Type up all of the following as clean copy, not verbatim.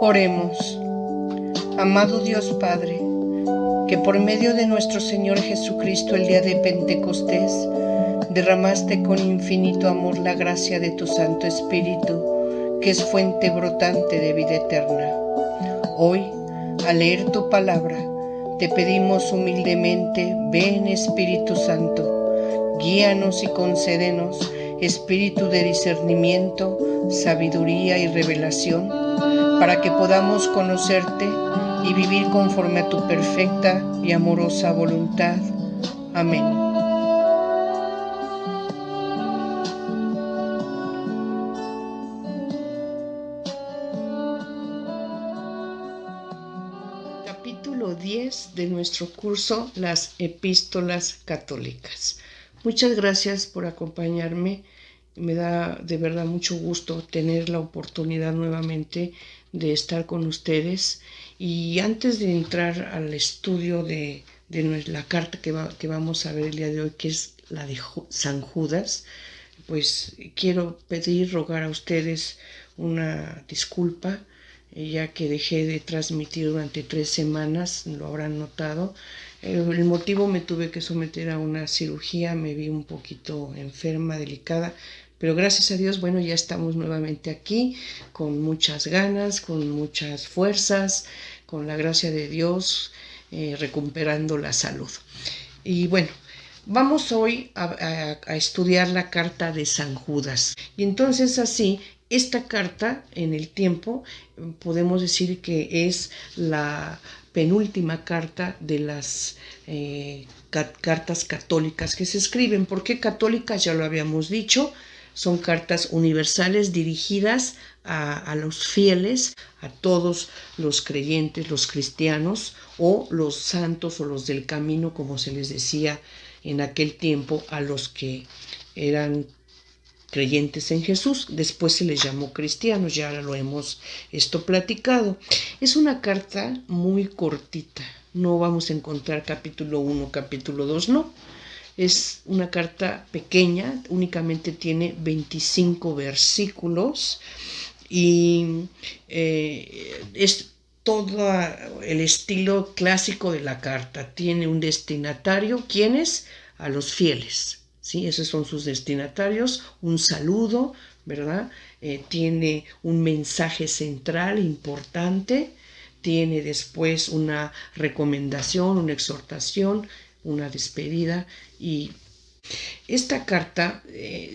Oremos. Amado Dios Padre, que por medio de nuestro Señor Jesucristo el día de Pentecostés derramaste con infinito amor la gracia de tu Santo Espíritu, que es fuente brotante de vida eterna. Hoy, al leer tu palabra, te pedimos humildemente, ven Espíritu Santo, guíanos y concédenos espíritu de discernimiento, sabiduría y revelación, para que podamos conocerte y vivir conforme a tu perfecta y amorosa voluntad. Amén. Capítulo 10 de nuestro curso Las Epístolas Católicas. Muchas gracias por acompañarme. Me da de verdad mucho gusto tener la oportunidad nuevamente de estar con ustedes. Y antes de entrar al estudio de la carta que vamos a ver el día de hoy, que es la de San Judas, pues quiero rogar a ustedes una disculpa, ya que dejé de transmitir durante 3 semanas, lo habrán notado. El motivo, me tuve que someter a una cirugía, me vi un poquito enferma, delicada, pero gracias a Dios, bueno, ya estamos nuevamente aquí, con muchas ganas, con muchas fuerzas, con la gracia de Dios, recuperando la salud. Y bueno, vamos hoy a estudiar la carta de San Judas. Y entonces así, esta carta en el tiempo podemos decir que es la penúltima carta de las cartas católicas que se escriben. ¿Por qué católicas? Ya lo habíamos dicho. Son cartas universales dirigidas a los fieles, a todos los creyentes, los cristianos o los santos o los del camino, como se les decía en aquel tiempo a los que eran creyentes en Jesús. Después se les llamó cristianos, ya lo hemos platicado. Es una carta muy cortita, no vamos a encontrar capítulo 1, capítulo 2, no. Es una carta pequeña, únicamente tiene 25 versículos y es todo el estilo clásico de la carta. Tiene un destinatario, ¿quiénes? A los fieles, ¿sí? Esos son sus destinatarios, un saludo, ¿verdad? Tiene un mensaje central importante, tiene después una recomendación, una exhortación, una despedida. Y esta carta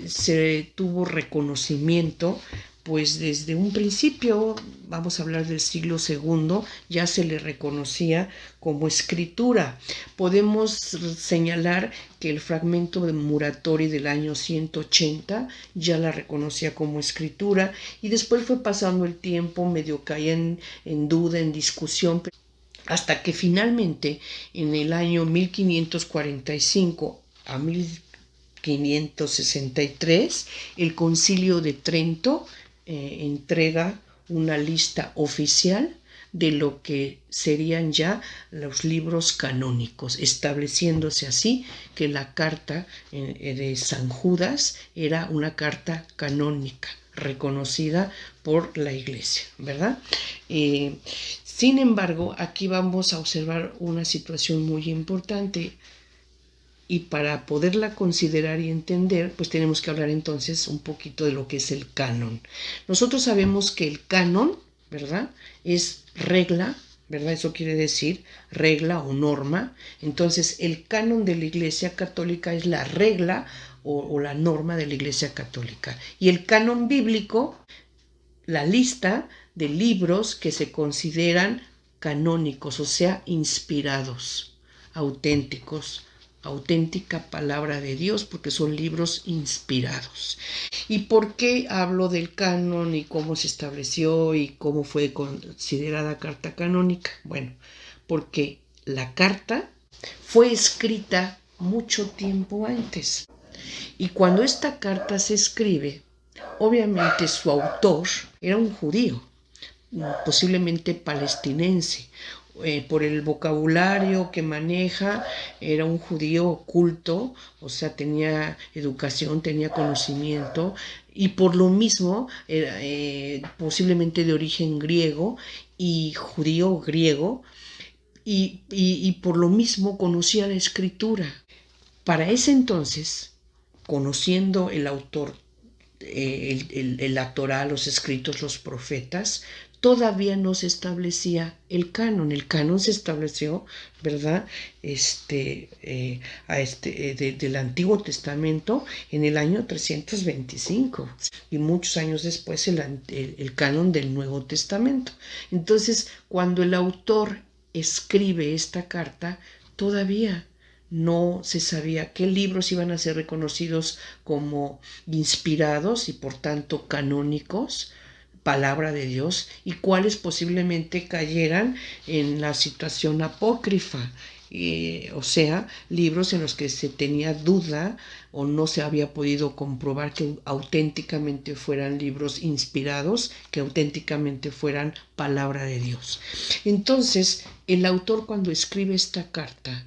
se tuvo reconocimiento, pues desde un principio, vamos a hablar del siglo II, ya se le reconocía como escritura. Podemos señalar que el fragmento de Muratori del año 180 ya la reconocía como escritura, y después fue pasando el tiempo, medio caía en duda, en discusión, hasta que finalmente en el año 1545 a 1563 el Concilio de Trento entrega una lista oficial de lo que serían ya los libros canónicos, estableciéndose así que la carta de San Judas era una carta canónica, reconocida por la Iglesia, ¿verdad? Sin embargo, aquí vamos a observar una situación muy importante, y para poderla considerar y entender, pues tenemos que hablar entonces un poquito de lo que es el canon. Nosotros sabemos que el canon, ¿verdad?, es regla, ¿verdad? Eso quiere decir regla o norma. Entonces, el canon de la Iglesia Católica es la regla o la norma de la Iglesia Católica. Y el canon bíblico, la lista de libros que se consideran canónicos, o sea, inspirados, auténticos, auténtica palabra de Dios, porque son libros inspirados. ¿Y por qué hablo del canon y cómo se estableció y cómo fue considerada carta canónica? Bueno, porque la carta fue escrita mucho tiempo antes. Y cuando esta carta se escribe, obviamente su autor era un judío, posiblemente palestinense. Por el vocabulario que maneja, era un judío culto, o sea, tenía educación, tenía conocimiento, y por lo mismo era posiblemente de origen griego y judío griego, y por lo mismo conocía la escritura. Para ese entonces, conociendo el autor, la Torá, los escritos, los profetas, todavía no se establecía el canon. El canon se estableció, ¿verdad? Del Antiguo Testamento en el año 325 y muchos años después el canon del Nuevo Testamento. Entonces, cuando el autor escribe esta carta, todavía no se sabía qué libros iban a ser reconocidos como inspirados y por tanto canónicos, palabra de Dios, y cuáles posiblemente cayeran en la situación apócrifa, o sea, libros en los que se tenía duda o no se había podido comprobar que auténticamente fueran libros inspirados, que auténticamente fueran palabra de Dios. Entonces, el autor, cuando escribe esta carta,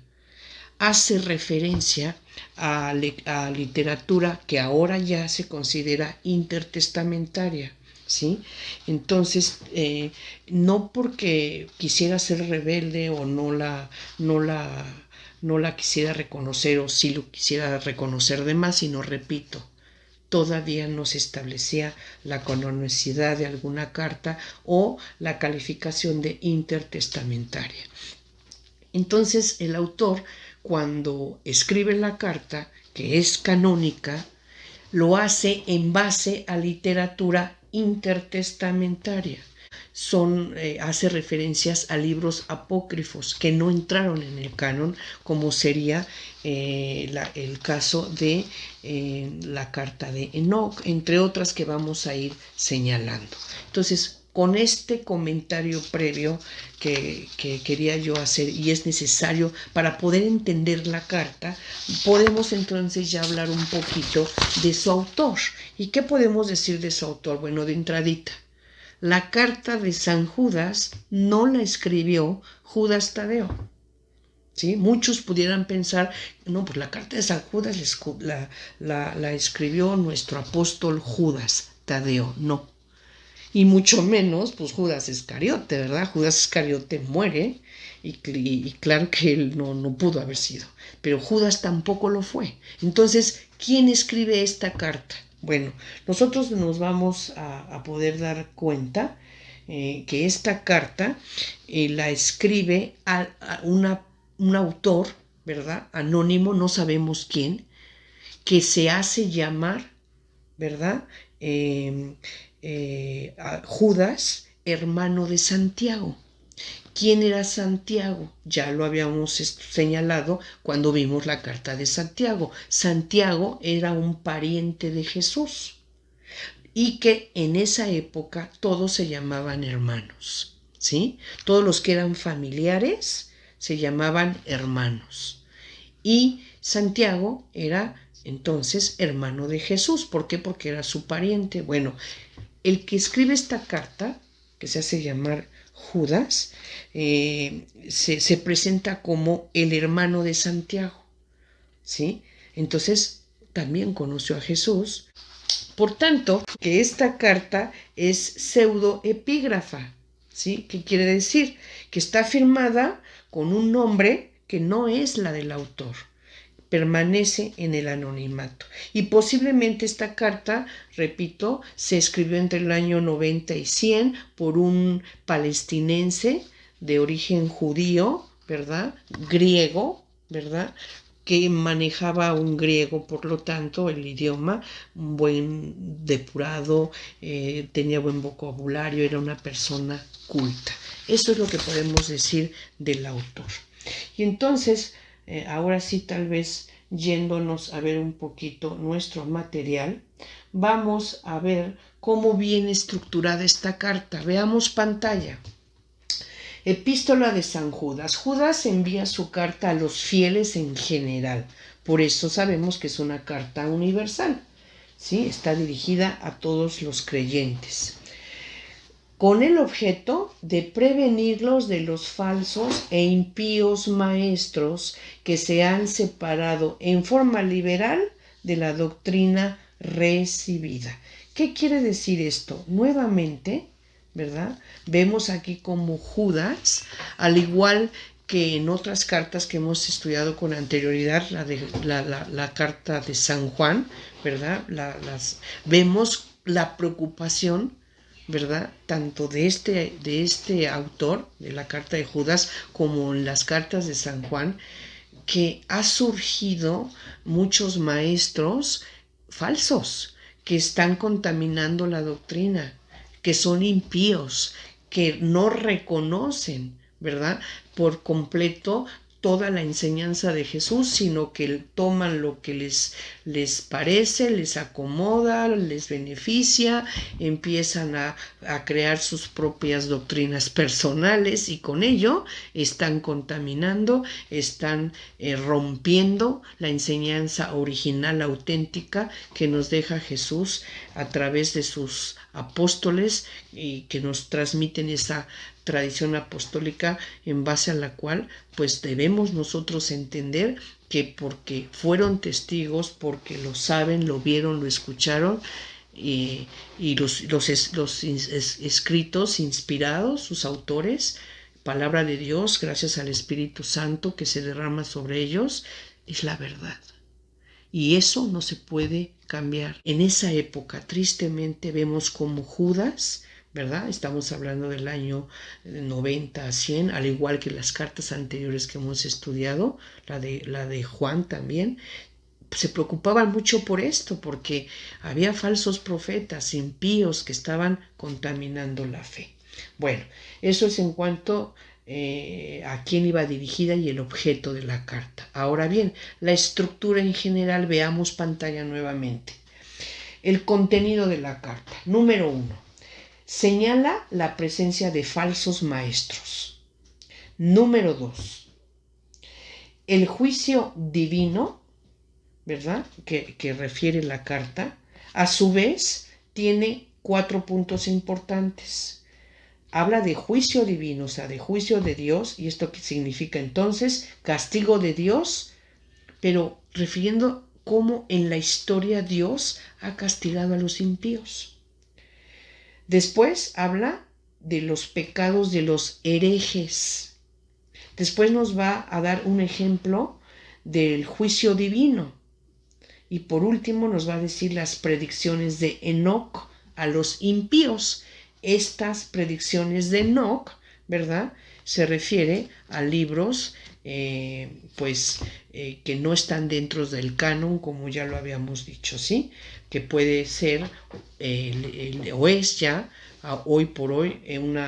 hace referencia a literatura que ahora ya se considera intertestamentaria, ¿sí? Entonces, no porque quisiera ser rebelde o no la quisiera reconocer, o sí lo quisiera reconocer de más, sino, repito, todavía no se establecía la canonicidad de alguna carta o la calificación de intertestamentaria. Entonces, el autor, cuando escribe la carta, que es canónica, lo hace en base a literatura intertestamentaria. Hace referencias a libros apócrifos que no entraron en el canon, como sería el caso de la carta de Enoc, entre otras que vamos a ir señalando. Entonces, con este comentario previo que quería yo hacer, y es necesario para poder entender la carta, podemos entonces ya hablar un poquito de su autor. ¿Y qué podemos decir de su autor? Bueno, de entradita, la carta de San Judas no la escribió Judas Tadeo. ¿Sí? Muchos pudieran pensar, no, pues la carta de San Judas la escribió nuestro apóstol Judas Tadeo. No. Y mucho menos, pues Judas Iscariote, ¿verdad? Judas Iscariote muere y claro que él no pudo haber sido. Pero Judas tampoco lo fue. Entonces, ¿quién escribe esta carta? Bueno, nosotros nos vamos a poder dar cuenta que esta carta la escribe un autor, ¿verdad? Anónimo, no sabemos quién, que se hace llamar, ¿verdad? A Judas, hermano de Santiago. ¿Quién era Santiago? Ya lo habíamos señalado cuando vimos la carta de Santiago. Santiago era un pariente de Jesús y que en esa época todos se llamaban hermanos, ¿sí? Todos los que eran familiares se llamaban hermanos. Y Santiago era entonces hermano de Jesús. ¿Por qué? Porque era su pariente. Bueno, el que escribe esta carta, que se hace llamar Judas, se presenta como el hermano de Santiago, ¿sí? Entonces, también conoció a Jesús. Por tanto, que esta carta es pseudoepígrafa, ¿sí? ¿Qué quiere decir? Que está firmada con un nombre que no es la del autor. Permanece en el anonimato. Y posiblemente esta carta, repito, se escribió entre el año 90 y 100 por un palestinense de origen judío, ¿verdad? Griego, ¿verdad? Que manejaba un griego, por lo tanto, el idioma, un buen depurado, tenía buen vocabulario, era una persona culta. Eso es lo que podemos decir del autor. Y entonces, ahora sí, tal vez yéndonos a ver un poquito nuestro material, vamos a ver cómo viene estructurada esta carta. Veamos pantalla. Epístola de San Judas. Judas envía su carta a los fieles en general. Por eso sabemos que es una carta universal, ¿sí? Está dirigida a todos los creyentes, con el objeto de prevenirlos de los falsos e impíos maestros que se han separado en forma liberal de la doctrina recibida. ¿Qué quiere decir esto? Nuevamente, ¿verdad? Vemos aquí como Judas, al igual que en otras cartas que hemos estudiado con anterioridad, la carta de San Juan, ¿verdad? Vemos la preocupación, ¿verdad? Tanto de este autor, de la carta de Judas, como en las cartas de San Juan, que ha surgido muchos maestros falsos que están contaminando la doctrina, que son impíos, que no reconocen, ¿verdad? Por completo toda la enseñanza de Jesús, sino que toman lo que les parece, les acomoda, les beneficia, empiezan a crear sus propias doctrinas personales y con ello están contaminando, están rompiendo la enseñanza original, auténtica que nos deja Jesús a través de sus apóstoles y que nos transmiten esa tradición apostólica en base a la cual pues debemos nosotros entender que porque fueron testigos, porque lo saben, lo vieron, lo escucharon, y los escritos inspirados, sus autores, palabra de Dios, gracias al Espíritu Santo que se derrama sobre ellos, es la verdad. Y eso no se puede cambiar. En esa época, tristemente, vemos como Judas, ¿verdad? Estamos hablando del año 90 a 100, al igual que las cartas anteriores que hemos estudiado, la de Juan también, se preocupaban mucho por esto, porque había falsos profetas, impíos, que estaban contaminando la fe. Bueno, eso es en cuanto a quién iba dirigida y el objeto de la carta. Ahora bien, la estructura en general, veamos pantalla nuevamente. El contenido de la carta. Número 1. Señala la presencia de falsos maestros. Número 2. El juicio divino, ¿verdad? Que refiere la carta, a su vez tiene 4 puntos importantes. Habla de juicio divino, o sea, de juicio de Dios, y esto que significa entonces castigo de Dios, pero refiriendo cómo en la historia Dios ha castigado a los impíos. Después habla de los pecados de los herejes. Después nos va a dar un ejemplo del juicio divino. Y por último nos va a decir las predicciones de Enoc a los impíos. Estas predicciones de Enoc, ¿verdad? Se refiere a libros que no están dentro del canon, como ya lo habíamos dicho, ¿sí? Que puede ser o es ya hoy por hoy un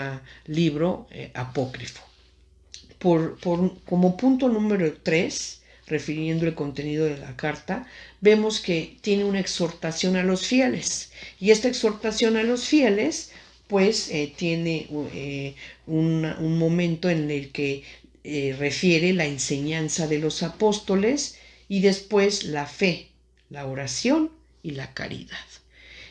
libro apócrifo. Como punto número 3, refiriendo el contenido de la carta, vemos que tiene una exhortación a los fieles. Y esta exhortación a los fieles pues tiene un momento en el que refiere la enseñanza de los apóstoles y después la fe, la oración y la caridad.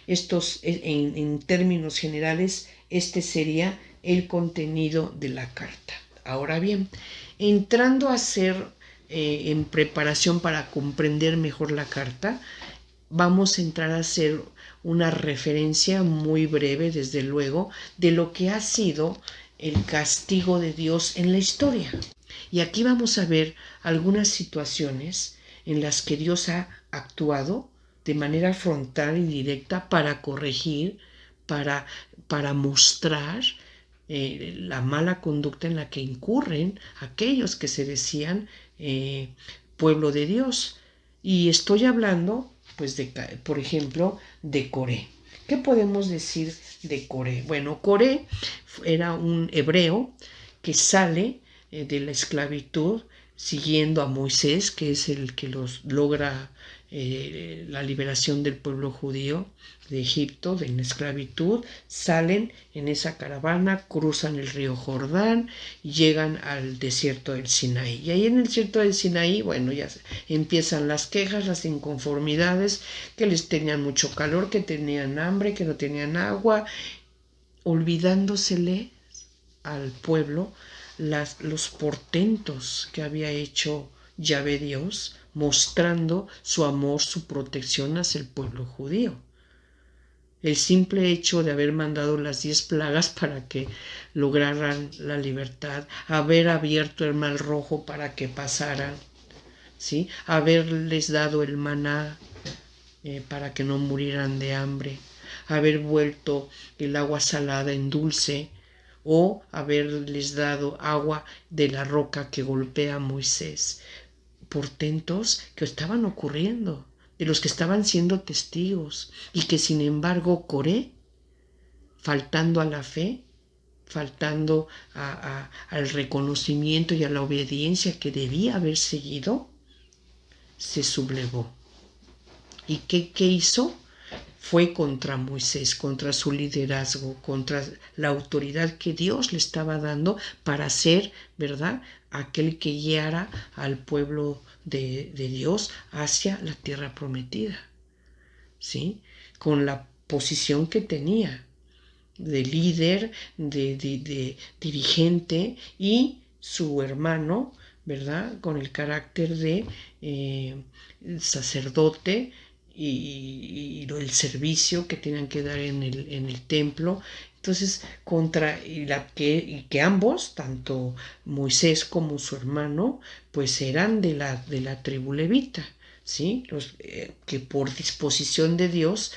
Estos, en términos generales, este sería el contenido de la carta. Ahora bien, entrando a ser en preparación para comprender mejor la carta, vamos a entrar a hacer una referencia muy breve, desde luego, de lo que ha sido el castigo de Dios en la historia. Y aquí vamos a ver algunas situaciones en las que Dios ha actuado de manera frontal y directa para corregir, para mostrar la mala conducta en la que incurren aquellos que se decían pueblo de Dios. Y estoy hablando pues por ejemplo, de Coré. ¿Qué podemos decir de Coré? Bueno, Coré era un hebreo que sale de la esclavitud siguiendo a Moisés, que es el que logra la liberación del pueblo judío de Egipto, de la esclavitud. Salen en esa caravana, cruzan el río Jordán y llegan al desierto del Sinaí. Y ahí en el desierto del Sinaí, bueno, ya empiezan las quejas, las inconformidades, que les tenían mucho calor, que tenían hambre, que no tenían agua, olvidándosele al pueblo los portentos que había hecho Yahvé Dios, mostrando su amor, su protección hacia el pueblo judío. El simple hecho de haber mandado las 10 plagas para que lograran la libertad, haber abierto el mar rojo para que pasaran, ¿sí? Haberles dado el maná para que no murieran de hambre, haber vuelto el agua salada en dulce, o haberles dado agua de la roca que golpea a Moisés. Portentos que estaban ocurriendo, de los que estaban siendo testigos, y que sin embargo Coré, faltando a la fe, faltando al reconocimiento y a la obediencia que debía haber seguido, se sublevó. ¿Y qué hizo? Fue contra Moisés, contra su liderazgo, contra la autoridad que Dios le estaba dando para ser, ¿verdad?, aquel que guiara al pueblo de Dios hacia la tierra prometida, ¿sí? Con la posición que tenía de líder, de dirigente, y su hermano, ¿verdad?, con el carácter de sacerdote, y el servicio que tenían que dar en el templo. Entonces, que ambos, tanto Moisés como su hermano, pues eran de la tribu levita, ¿sí? Que por disposición de Dios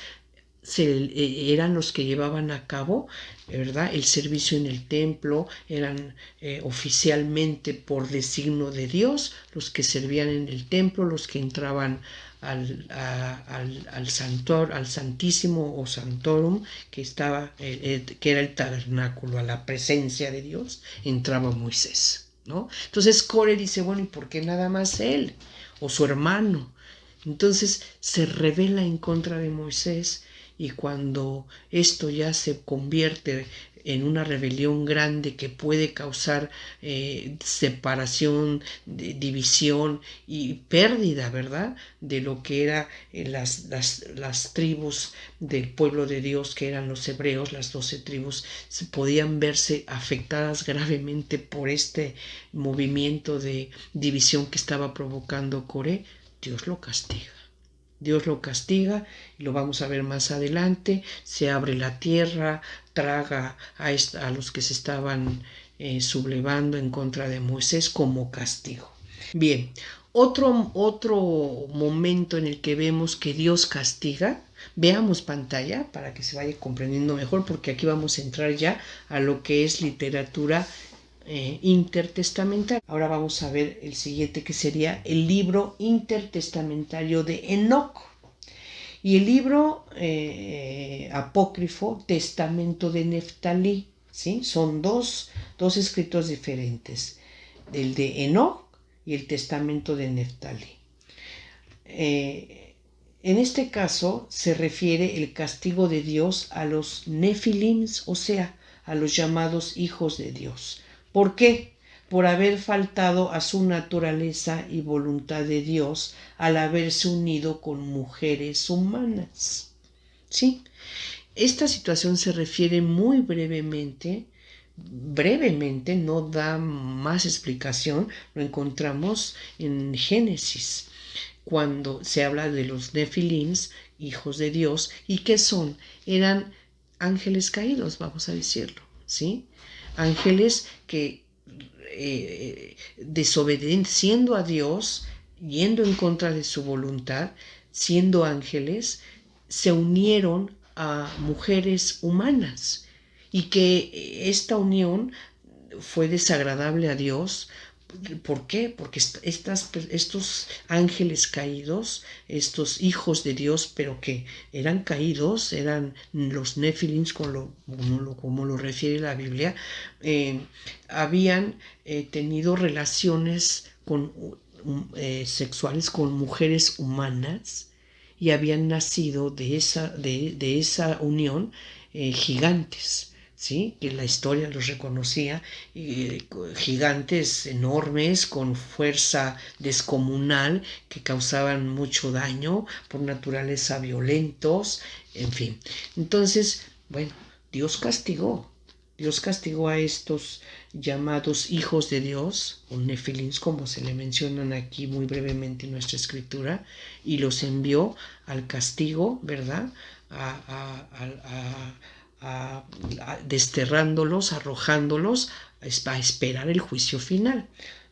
eran los que llevaban a cabo, ¿verdad?, el servicio en el templo. Eran oficialmente por designio de Dios los que servían en el templo, los que entraban al Santísimo o Santorum, que era el tabernáculo, a la presencia de Dios, entraba Moisés, ¿no? Entonces Core dice, bueno, ¿y por qué nada más él o su hermano? Entonces se rebela en contra de Moisés, y cuando esto ya se convierte en una rebelión grande que puede causar separación, división y pérdida, ¿verdad?, de lo que eran las tribus del pueblo de Dios, que eran los hebreos, las 12 tribus, se podían verse afectadas gravemente por este movimiento de división que estaba provocando Coré. Dios lo castiga. Dios lo castiga, y lo vamos a ver más adelante. Se abre la tierra, traga a los que se estaban sublevando en contra de Moisés como castigo. Bien, otro momento en el que vemos que Dios castiga. Veamos pantalla para que se vaya comprendiendo mejor, porque aquí vamos a entrar ya a lo que es literatura intertestamentario. Ahora vamos a ver el siguiente, que sería el libro intertestamentario de Enoc, y el libro apócrifo Testamento de Neftalí, ¿sí? Son dos escritos diferentes, el de Enoc y el Testamento de Neftalí. En este caso se refiere el castigo de Dios a los nefilims, o sea, a los llamados hijos de Dios. ¿Por qué? Por haber faltado a su naturaleza y voluntad de Dios al haberse unido con mujeres humanas. ¿Sí? Esta situación se refiere muy brevemente, no da más explicación, lo encontramos en Génesis, cuando se habla de los nefilims, hijos de Dios. ¿Y qué son? Eran ángeles caídos, vamos a decirlo, ¿sí? Ángeles que desobedeciendo a Dios, yendo en contra de su voluntad, siendo ángeles, se unieron a mujeres humanas, y que esta unión fue desagradable a Dios. ¿Por qué? Porque estos ángeles caídos, estos hijos de Dios, pero que eran caídos, eran los nefilins, como lo refiere la Biblia, habían tenido relaciones sexuales con mujeres humanas, y habían nacido de esa unión gigantes, ¿sí? Que la historia los reconocía, gigantes enormes con fuerza descomunal, que causaban mucho daño, por naturaleza violentos, en fin. Entonces, bueno, Dios castigó a estos llamados hijos de Dios, o nefilins, como se le mencionan aquí muy brevemente en nuestra escritura, y los envió al castigo, ¿verdad?, desterrándolos, arrojándolos a esperar el juicio final.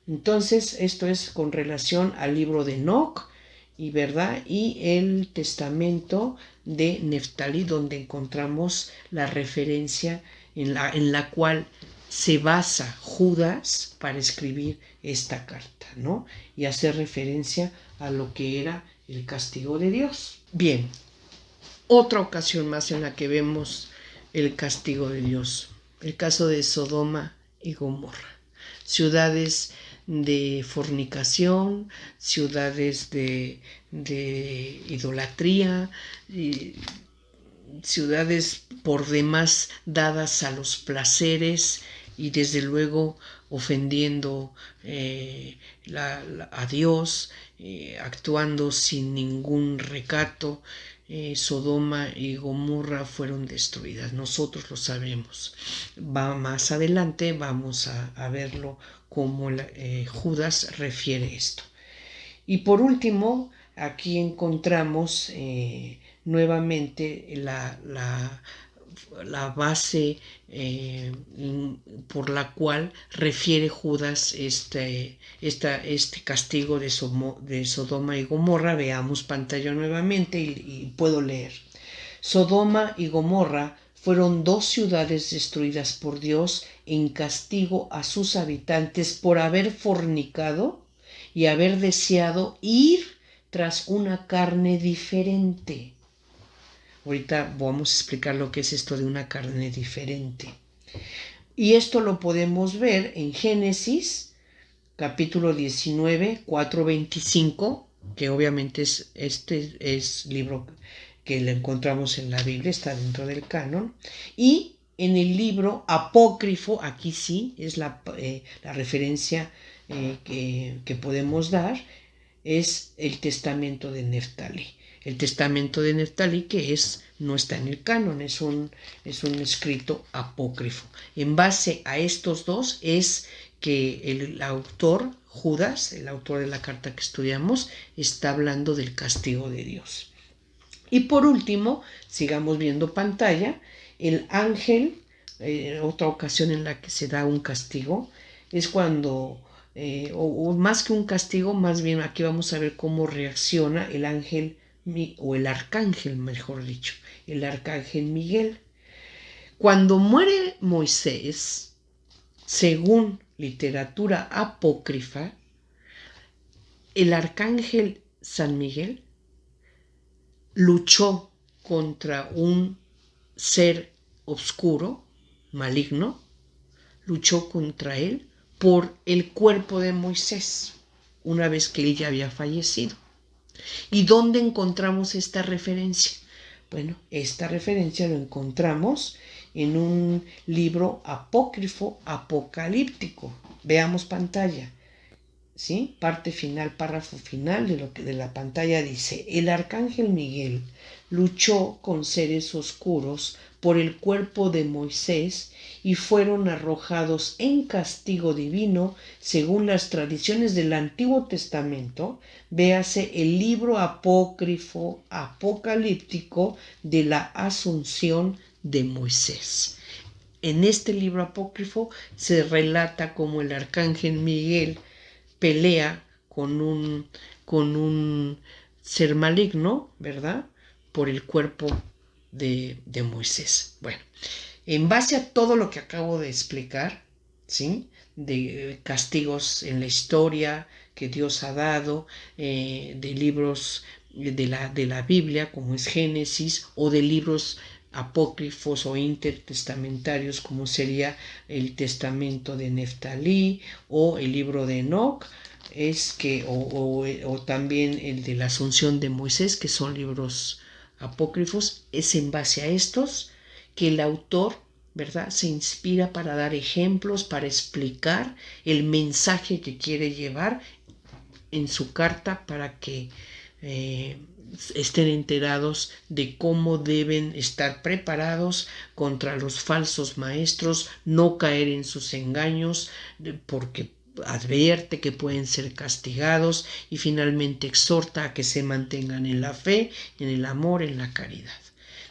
Entonces, esto es con relación al libro de Enoc y verdad y el testamento de Neftalí, donde encontramos la referencia en la cual se basa Judas para escribir esta carta, ¿no? Y hacer referencia a lo que era el castigo de Dios. Bien, otra ocasión más en la que vemos el castigo de Dios, el caso de Sodoma y Gomorra, ciudades de fornicación, ciudades de idolatría, ciudades por demás dadas a los placeres y desde luego ofendiendo a Dios, actuando sin ningún recato. Sodoma y Gomorra fueron destruidas, nosotros lo sabemos. Más adelante vamos a verlo como Judas refiere esto. Y por último, aquí encontramos nuevamente la base por la cual refiere Judas este castigo de Sodoma y Gomorra. Veamos pantalla nuevamente y puedo leer. Sodoma y Gomorra fueron 2 ciudades destruidas por Dios en castigo a sus habitantes por haber fornicado y haber deseado ir tras una carne diferente. Ahorita vamos a explicar lo que es esto de una carne diferente. Y esto lo podemos ver en Génesis, capítulo 19, 4-25, que obviamente es libro que lo encontramos en la Biblia, está dentro del canon, y en el libro apócrifo, aquí sí es la referencia que podemos dar, es el testamento de Neftalí. El testamento de Neftalí que no está en el canon, es un escrito apócrifo. En base a estos dos es que el autor, Judas, el autor de la carta que estudiamos, está hablando del castigo de Dios. Y por último, sigamos viendo pantalla, el ángel, otra ocasión en la que se da un castigo, es cuando, o más que un castigo, más bien aquí vamos a ver cómo reacciona el ángel, o el arcángel, mejor dicho, el arcángel Miguel. Cuando muere Moisés, según literatura apócrifa, el arcángel San Miguel luchó contra un ser oscuro, maligno, luchó contra él por el cuerpo de Moisés, una vez que él ya había fallecido. ¿Y dónde encontramos esta referencia? Bueno, esta referencia lo encontramos en un libro apócrifo apocalíptico. Veamos pantalla. ¿Sí? Parte final, párrafo final de la pantalla dice: el arcángel Miguel luchó con seres oscuros por el cuerpo de Moisés y fueron arrojados en castigo divino según las tradiciones del Antiguo Testamento. Véase el libro apócrifo apocalíptico de la Asunción de Moisés. En este libro apócrifo se relata cómo el arcángel Miguel pelea con un ser maligno, ¿verdad?, por el cuerpo de Moisés. Bueno, en base a todo lo que acabo de explicar, ¿sí?, de castigos en la historia que Dios ha dado, de libros de la Biblia, como es Génesis, o de libros apócrifos o intertestamentarios, como sería el testamento de Neftalí o el libro de Enoc, o también el de la Asunción de Moisés, que son libros apócrifos. Es en base a estos que el autor, ¿verdad?, se inspira para dar ejemplos, para explicar el mensaje que quiere llevar en su carta, para que estén enterados de cómo deben estar preparados contra los falsos maestros, no caer en sus engaños, porque advierte que pueden ser castigados, y finalmente exhorta a que se mantengan en la fe, en el amor, en la caridad.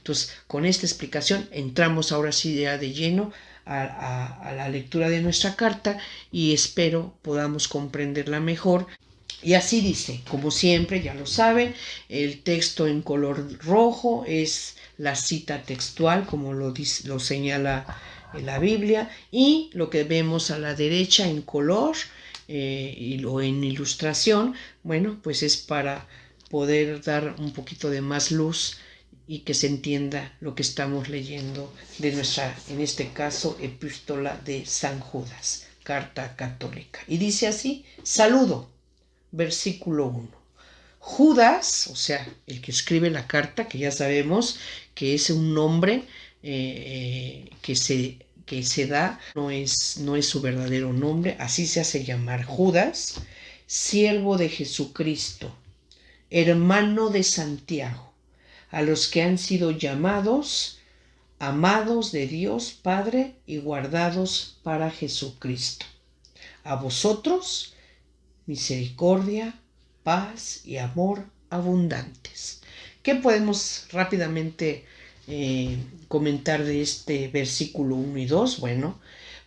Entonces, con esta explicación entramos ahora sí ya de lleno a la lectura de nuestra carta y espero podamos comprenderla mejor. Y así dice, como siempre, ya lo saben, el texto en color rojo es la cita textual, como lo señala la Biblia, y lo que vemos a la derecha en color o en ilustración, bueno, pues es para poder dar un poquito de más luz y que se entienda lo que estamos leyendo de nuestra, en este caso, epístola de San Judas, carta católica. Y dice así, saludo. Versículo 1. Judas, o sea, el que escribe la carta, que ya sabemos que es un nombre que se da, no es su verdadero nombre, así se hace llamar Judas, siervo de Jesucristo, hermano de Santiago, a los que han sido llamados, amados de Dios Padre y guardados para Jesucristo. A vosotros, misericordia, paz y amor abundantes. ¿Qué podemos rápidamente comentar de este versículo 1 y 2? Bueno,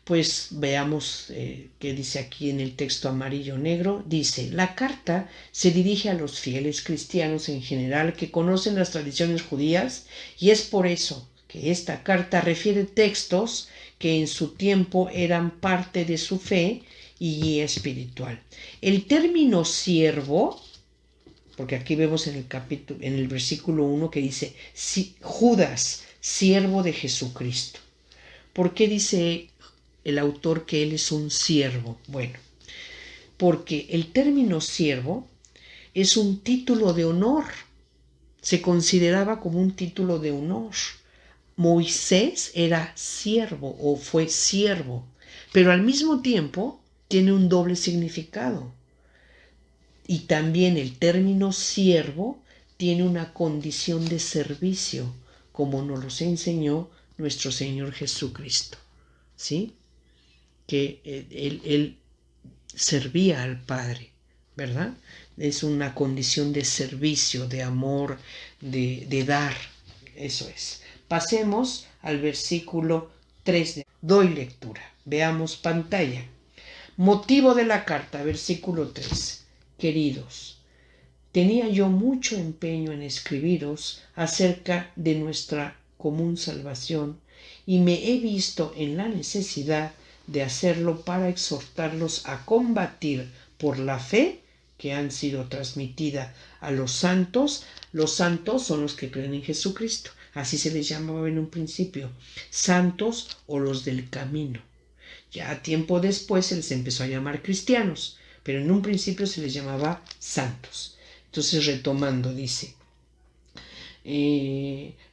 pues veamos qué dice aquí en el texto amarillo-negro. Dice, la carta se dirige a los fieles cristianos en general que conocen las tradiciones judías y es por eso que esta carta refiere textos que en su tiempo eran parte de su fe y guía espiritual. El término siervo, porque aquí vemos en el versículo 1 que dice Judas, siervo de Jesucristo. ¿Por qué dice el autor que él es un siervo? Bueno, porque el término siervo es un título de honor. Se consideraba como un título de honor. Moisés era siervo o fue siervo, pero al mismo tiempo tiene un doble significado. Y también el término siervo tiene una condición de servicio, como nos los enseñó nuestro Señor Jesucristo, ¿sí? Que él servía al Padre, ¿verdad? Es una condición de servicio, de amor, de dar, eso es. Pasemos al versículo 3. Doy lectura. Veamos pantalla. Motivo de la carta, versículo 3. Queridos, tenía yo mucho empeño en escribiros acerca de nuestra común salvación y me he visto en la necesidad de hacerlo para exhortarlos a combatir por la fe que han sido transmitida a los santos. Los santos son los que creen en Jesucristo. Así se les llamaba en un principio, santos o los del camino. Ya tiempo después se les empezó a llamar cristianos, pero en un principio se les llamaba santos. Entonces, retomando, dice,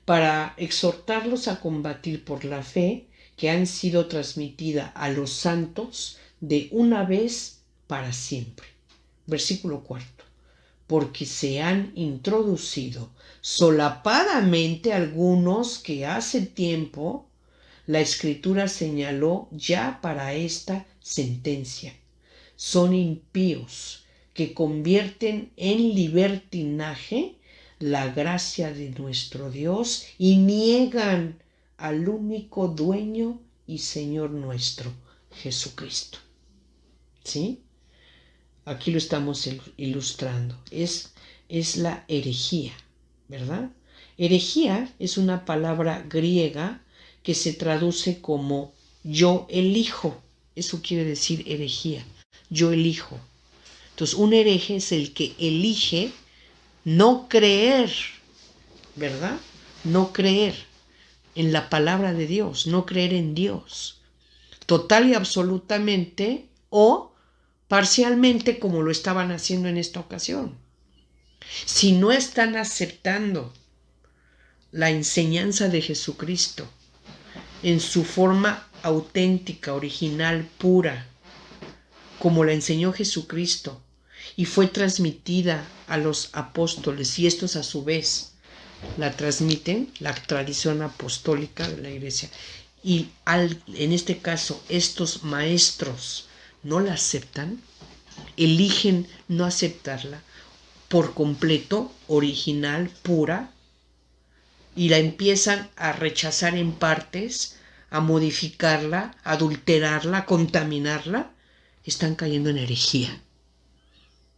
para exhortarlos a combatir por la fe que han sido transmitida a los santos de una vez para siempre. Versículo 4. Porque se han introducido solapadamente algunos que hace tiempo la Escritura señaló ya para esta sentencia. Son impíos que convierten en libertinaje la gracia de nuestro Dios y niegan al único dueño y Señor nuestro, Jesucristo. ¿Sí? Aquí lo estamos ilustrando. Es la herejía, ¿verdad? Herejía es una palabra griega que se traduce como yo elijo. Eso quiere decir herejía. Yo elijo. Entonces, un hereje es el que elige no creer, ¿verdad? No creer en la palabra de Dios, no creer en Dios, total y absolutamente o parcialmente, como lo estaban haciendo en esta ocasión. Si no están aceptando la enseñanza de Jesucristo en su forma auténtica, original, pura, como la enseñó Jesucristo y fue transmitida a los apóstoles, y estos a su vez la transmiten, la tradición apostólica de la iglesia, y en este caso estos maestros no la aceptan, eligen no aceptarla por completo, original, pura, y la empiezan a rechazar en partes, a modificarla, a adulterarla, a contaminarla, están cayendo en herejía.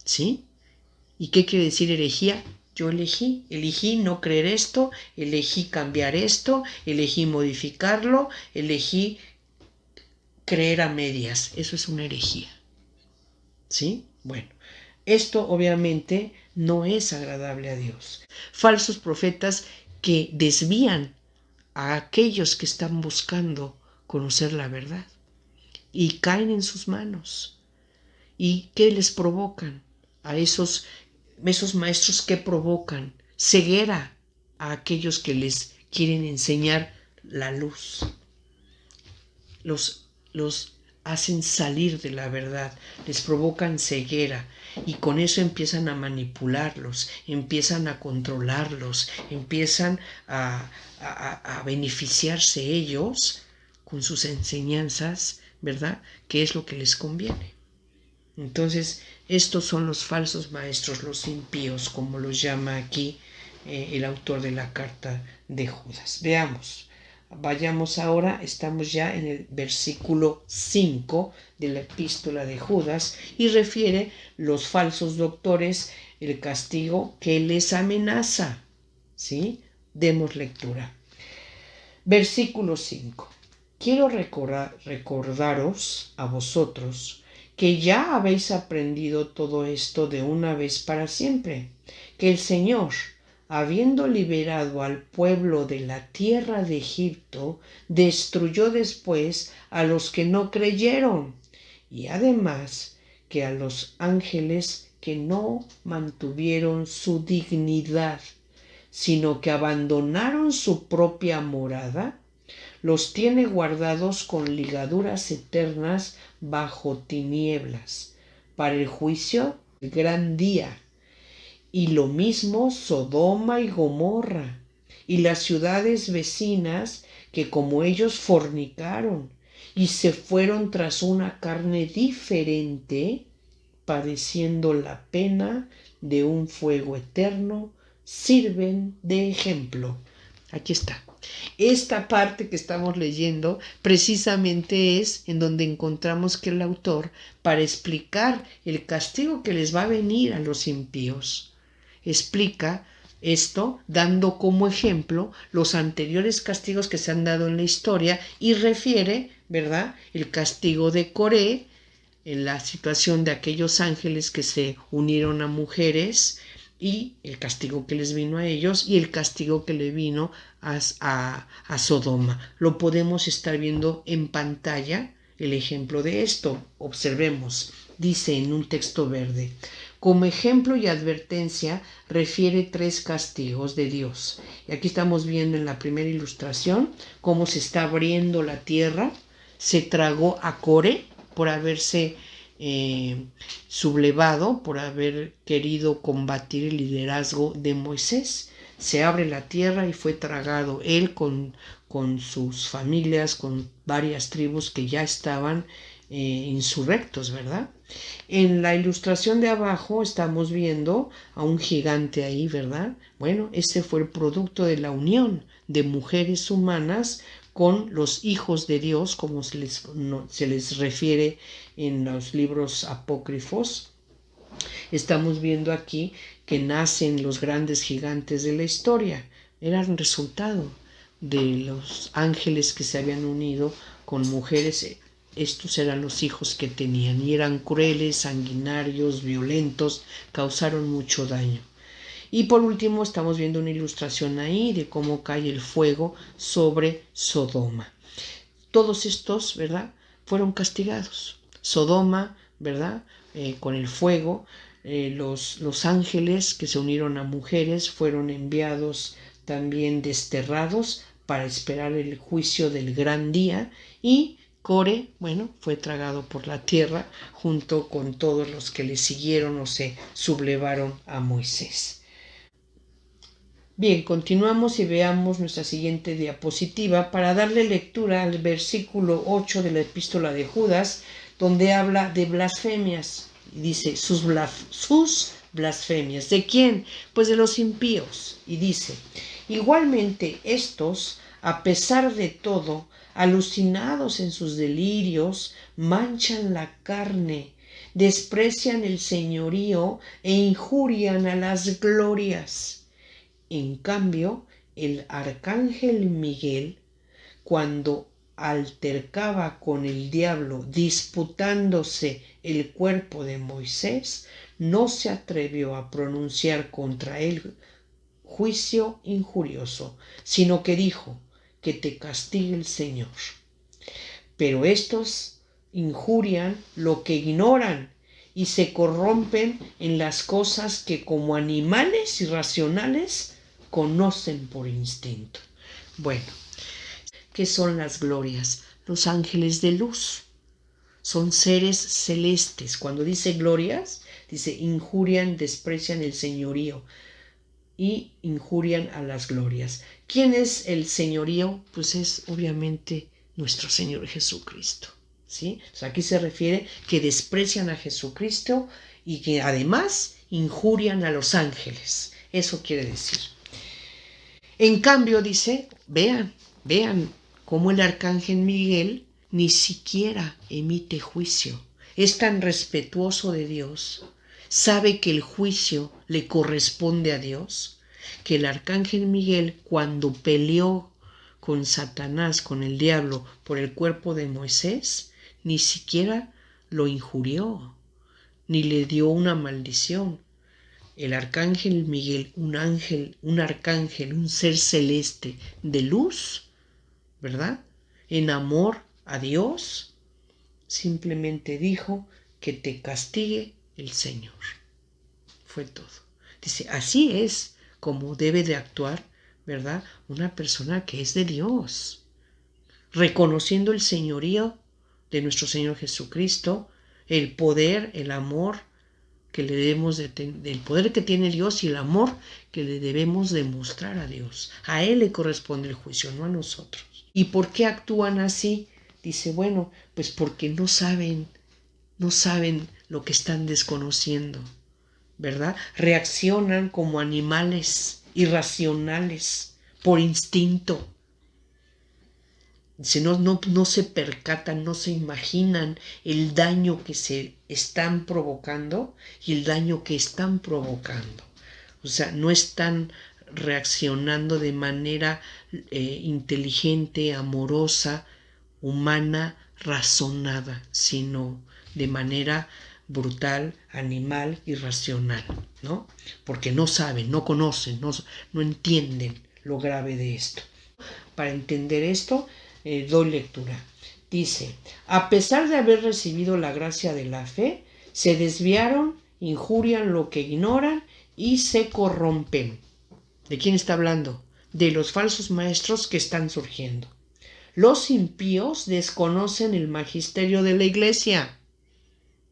¿Sí? ¿Y qué quiere decir herejía? Yo elegí no creer esto, elegí cambiar esto, elegí modificarlo, elegí creer a medias. Eso es una herejía. ¿Sí? Bueno, esto obviamente no es agradable a Dios. Falsos profetas que desvían a aquellos que están buscando conocer la verdad y caen en sus manos. ¿Y qué les provocan? A esos maestros que provocan ceguera a aquellos que les quieren enseñar la luz. Los hacen salir de la verdad, les provocan ceguera y con eso empiezan a manipularlos, empiezan a controlarlos, empiezan a beneficiarse ellos con sus enseñanzas, ¿verdad? ¿Qué es lo que les conviene? Entonces, estos son los falsos maestros, los impíos, como los llama aquí el autor de la carta de Judas. Veamos, vayamos ahora, estamos ya en el versículo 5 de la epístola de Judas y refiere los falsos doctores, el castigo que les amenaza. ¿Sí? Demos lectura. Versículo 5. Quiero recordaros a vosotros que ya habéis aprendido todo esto de una vez para siempre, que el Señor, habiendo liberado al pueblo de la tierra de Egipto, destruyó después a los que no creyeron, y además que a los ángeles que no mantuvieron su dignidad, sino que abandonaron su propia morada, los tiene guardados con ligaduras eternas bajo tinieblas, para el juicio del gran día. Y lo mismo Sodoma y Gomorra, y las ciudades vecinas que como ellos fornicaron, y se fueron tras una carne diferente, padeciendo la pena de un fuego eterno, sirven de ejemplo. Aquí está. Esta parte que estamos leyendo precisamente es en donde encontramos que el autor, para explicar el castigo que les va a venir a los impíos, explica esto dando como ejemplo los anteriores castigos que se han dado en la historia y refiere, ¿verdad?, el castigo de Coré, en la situación de aquellos ángeles que se unieron a mujeres y el castigo que les vino a ellos y el castigo que le vino a Sodoma. Lo podemos estar viendo en pantalla, el ejemplo de esto. Observemos, dice en un texto verde: como ejemplo y advertencia refiere 3 castigos de Dios. Y aquí estamos viendo en la primera ilustración cómo se está abriendo la tierra. Se tragó a Coré por haberse sublevado, por haber querido combatir el liderazgo de Moisés. Se abre la tierra y fue tragado él con sus familias, con varias tribus que ya estaban insurrectos, ¿verdad? En la ilustración de abajo estamos viendo a un gigante ahí, ¿verdad? Bueno, ese fue el producto de la unión de mujeres humanas con los hijos de Dios, como se les refiere en los libros apócrifos. Estamos viendo aquí que nacen los grandes gigantes de la historia. Eran resultado de los ángeles que se habían unido con mujeres. Estos eran los hijos que tenían y eran crueles, sanguinarios, violentos, causaron mucho daño. Y por último estamos viendo una ilustración ahí de cómo cae el fuego sobre Sodoma. Todos estos, ¿verdad?, fueron castigados. Sodoma, ¿verdad?, con el fuego. Los ángeles que se unieron a mujeres fueron enviados también desterrados para esperar el juicio del gran día. Y Coré, bueno, fue tragado por la tierra junto con todos los que le siguieron o se sublevaron a Moisés. Bien, continuamos y veamos nuestra siguiente diapositiva para darle lectura al versículo 8 de la epístola de Judas, donde habla de blasfemias. Dice, sus blasfemias. ¿De quién? Pues de los impíos. Y dice, igualmente estos, a pesar de todo, alucinados en sus delirios, manchan la carne, desprecian el señorío e injurian a las glorias. En cambio, el arcángel Miguel, cuando altercaba con el diablo disputándose el cuerpo de Moisés, no se atrevió a pronunciar contra él juicio injurioso, sino que dijo, que te castigue el Señor. Pero estos injurian lo que ignoran y se corrompen en las cosas que como animales irracionales conocen por instinto. Bueno, ¿qué son las glorias? Los ángeles de luz. Son seres celestes. Cuando dice glorias, dice injurian, desprecian el señorío y injurian a las glorias. ¿Quién es el señorío? Pues es obviamente nuestro Señor Jesucristo, ¿sí? O sea, aquí se refiere que desprecian a Jesucristo y que además injurian a los ángeles. Eso quiere decir. En cambio, dice, vean cómo el arcángel Miguel ni siquiera emite juicio. Es tan respetuoso de Dios, sabe que el juicio le corresponde a Dios, que el arcángel Miguel, cuando peleó con Satanás, con el diablo, por el cuerpo de Moisés, ni siquiera lo injurió, ni le dio una maldición. El arcángel Miguel, un ángel, un arcángel, un ser celeste de luz, ¿verdad? En amor a Dios, simplemente dijo que te castigue el Señor. Fue todo. Dice, así es como debe de actuar, ¿verdad? Una persona que es de Dios, reconociendo el señorío de nuestro Señor Jesucristo, el poder, el amor que le debemos del poder que tiene Dios y el amor que le debemos demostrar a Dios. A Él le corresponde el juicio, no a nosotros. ¿Y por qué actúan así? Dice, bueno, pues porque no saben lo que están desconociendo, ¿verdad? Reaccionan como animales irracionales, por instinto. Dice, no se percatan, no se imaginan el daño que se están provocando y el daño que están provocando. O sea, no están reaccionando de manera inteligente, amorosa, humana, razonada, sino de manera brutal, animal, irracional, ¿no? Porque no saben, no conocen, no entienden lo grave de esto. Para entender esto, doy lectura. Dice, a pesar de haber recibido la gracia de la fe, se desviaron, injurian lo que ignoran y se corrompen. ¿De quién está hablando? De los falsos maestros que están surgiendo. Los impíos desconocen el magisterio de la iglesia,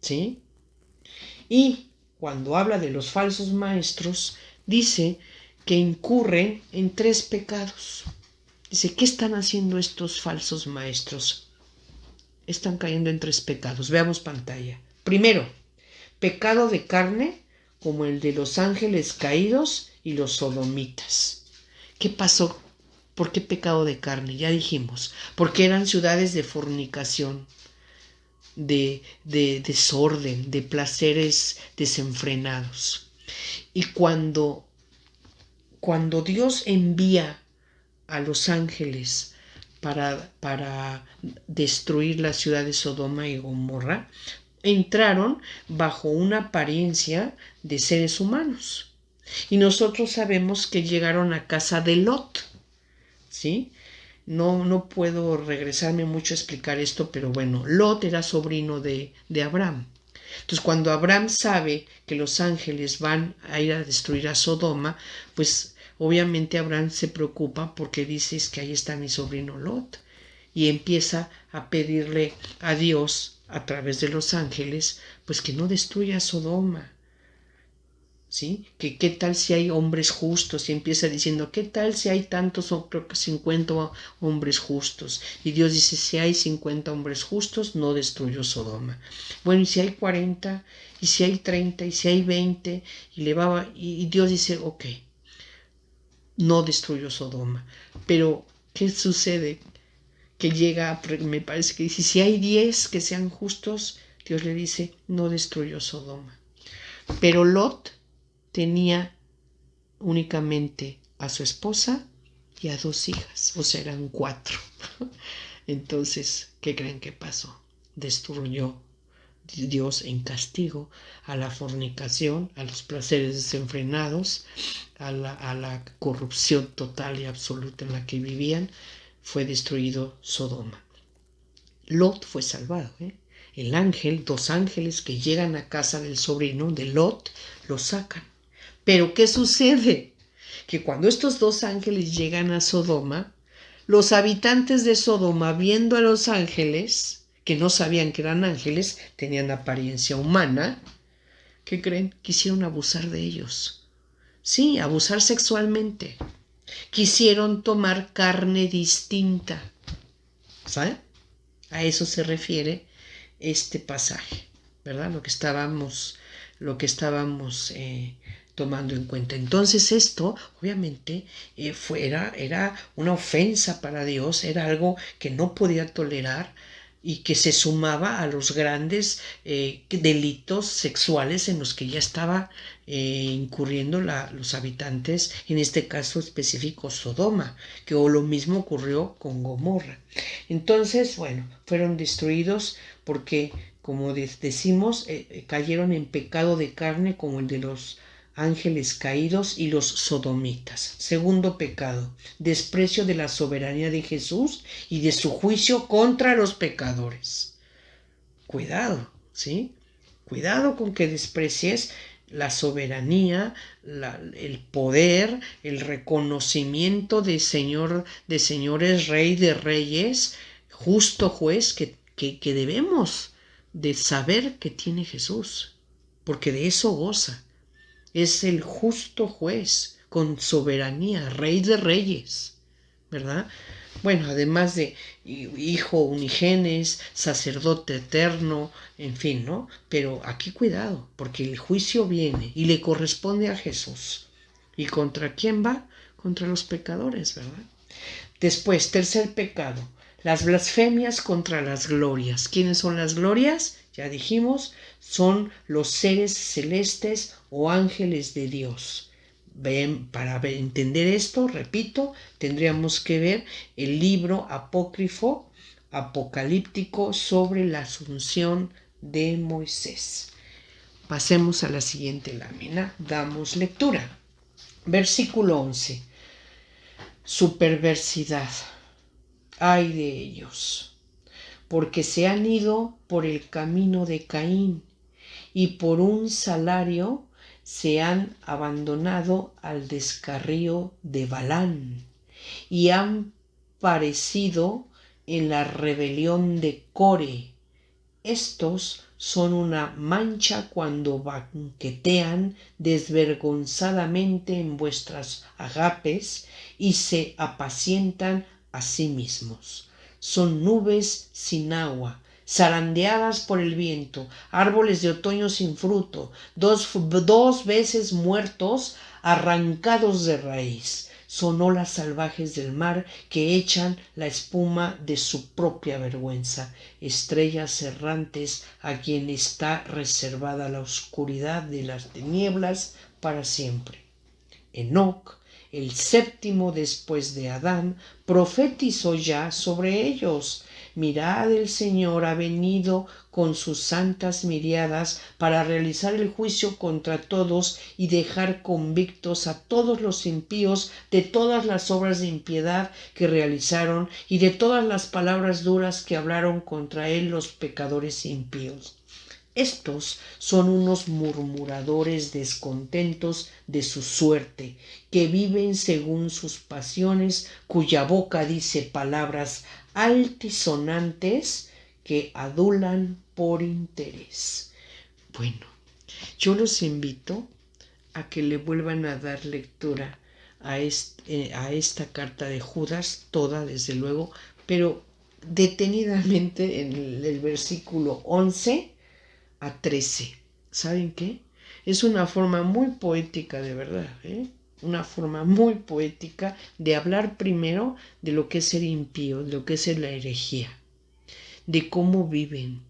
¿sí? Y cuando habla de los falsos maestros, dice que incurren en 3 pecados. Dice, ¿qué están haciendo estos falsos maestros? Están cayendo en 3 pecados. Veamos pantalla. Primero, pecado de carne, como el de los ángeles caídos y los sodomitas. ¿Qué pasó? ¿Por qué pecado de carne? Ya dijimos, porque eran ciudades de fornicación, de desorden, de placeres desenfrenados. Y cuando Dios envía a los ángeles para destruir la ciudad de Sodoma y Gomorra, entraron bajo una apariencia de seres humanos. Y nosotros sabemos que llegaron a casa de Lot, ¿sí? No puedo regresarme mucho a explicar esto, pero bueno, Lot era sobrino de Abraham. Entonces, cuando Abraham sabe que los ángeles van a ir a destruir a Sodoma, pues obviamente Abraham se preocupa porque dice, es que ahí está mi sobrino Lot. Y empieza a pedirle a Dios, a través de los ángeles, pues que no destruya Sodoma. ¿sí? Que qué tal si hay hombres justos, y empieza diciendo, ¿qué tal si hay tantos, o creo que 50 hombres justos? Y Dios dice, si hay 50 hombres justos, no destruyó Sodoma. Bueno, y si hay 40, y si hay 30, y si hay 20, y Dios dice, ok, no destruyó Sodoma. Pero, ¿qué sucede? Que llega, me parece que dice, si hay 10 que sean justos, Dios le dice, no destruyó Sodoma. Pero Lot tenía únicamente a su esposa y a 2 hijas, o sea, eran 4. Entonces, ¿qué creen que pasó? Destruyó Dios en castigo a la fornicación, a los placeres desenfrenados, a la corrupción total y absoluta en la que vivían. Fue destruido Sodoma. Lot fue salvado, El ángel, 2 ángeles que llegan a casa del sobrino de Lot, lo sacan. Pero ¿qué sucede? Que cuando estos 2 ángeles llegan a Sodoma, los habitantes de Sodoma, viendo a los ángeles, que no sabían que eran ángeles, tenían apariencia humana, ¿qué creen? Quisieron abusar de ellos. Sí, abusar sexualmente. Quisieron tomar carne distinta. ¿Saben? A eso se refiere este pasaje, ¿verdad? Lo que estábamos tomando en cuenta. Entonces esto, obviamente, era una ofensa para Dios, era algo que no podía tolerar y que se sumaba a los grandes delitos sexuales en los que ya estaba incurriendo los habitantes, en este caso específico Sodoma, que o lo mismo ocurrió con Gomorra. Entonces, bueno, fueron destruidos porque, como decimos, cayeron en pecado de carne como el de los ángeles caídos y los sodomitas. Segundo pecado, desprecio de la soberanía de Jesús y de su juicio contra los pecadores. Cuidado, ¿sí? Cuidado con que desprecies la soberanía, el poder, el reconocimiento de señores, rey de reyes, justo juez que debemos de saber que tiene Jesús, porque de eso goza. Es el justo juez con soberanía, rey de reyes, ¿verdad? Bueno, además de hijo unigenes, sacerdote eterno, en fin, ¿no? Pero aquí cuidado, porque el juicio viene y le corresponde a Jesús. ¿Y contra quién va? Contra los pecadores, ¿verdad? Después, tercer pecado, las blasfemias contra las glorias. ¿Quiénes son las glorias? Ya dijimos, son los seres celestes o ángeles de Dios. Para entender esto, repito, tendríamos que ver el libro apócrifo, apocalíptico, sobre la asunción de Moisés. Pasemos a la siguiente lámina, damos lectura. Versículo 11. Su perversidad. Ay de ellos, porque se han ido por el camino de Caín, y por un salario se han abandonado al descarrío de Balán, y han parecido en la rebelión de Core. Estos son una mancha cuando banquetean desvergonzadamente en vuestras agapes y se apacientan a sí mismos. Son nubes sin agua, zarandeadas por el viento, árboles de otoño sin fruto, dos veces muertos, arrancados de raíz. Son olas salvajes del mar que echan la espuma de su propia vergüenza, estrellas errantes a quien está reservada la oscuridad de las tinieblas para siempre. Enoc, el séptimo después de Adán, profetizó ya sobre ellos. Mirad, el Señor ha venido con sus santas miriadas para realizar el juicio contra todos y dejar convictos a todos los impíos de todas las obras de impiedad que realizaron y de todas las palabras duras que hablaron contra él los pecadores impíos. Estos son unos murmuradores descontentos de su suerte, que viven según sus pasiones, cuya boca dice palabras altisonantes que adulan por interés. Bueno, yo los invito a que le vuelvan a dar lectura a esta carta de Judas, toda desde luego, pero detenidamente en el versículo 11 a 13. ¿Saben qué? Es una forma muy poética, de verdad, una forma muy poética de hablar primero de lo que es ser impío, de lo que es la herejía, de cómo viven,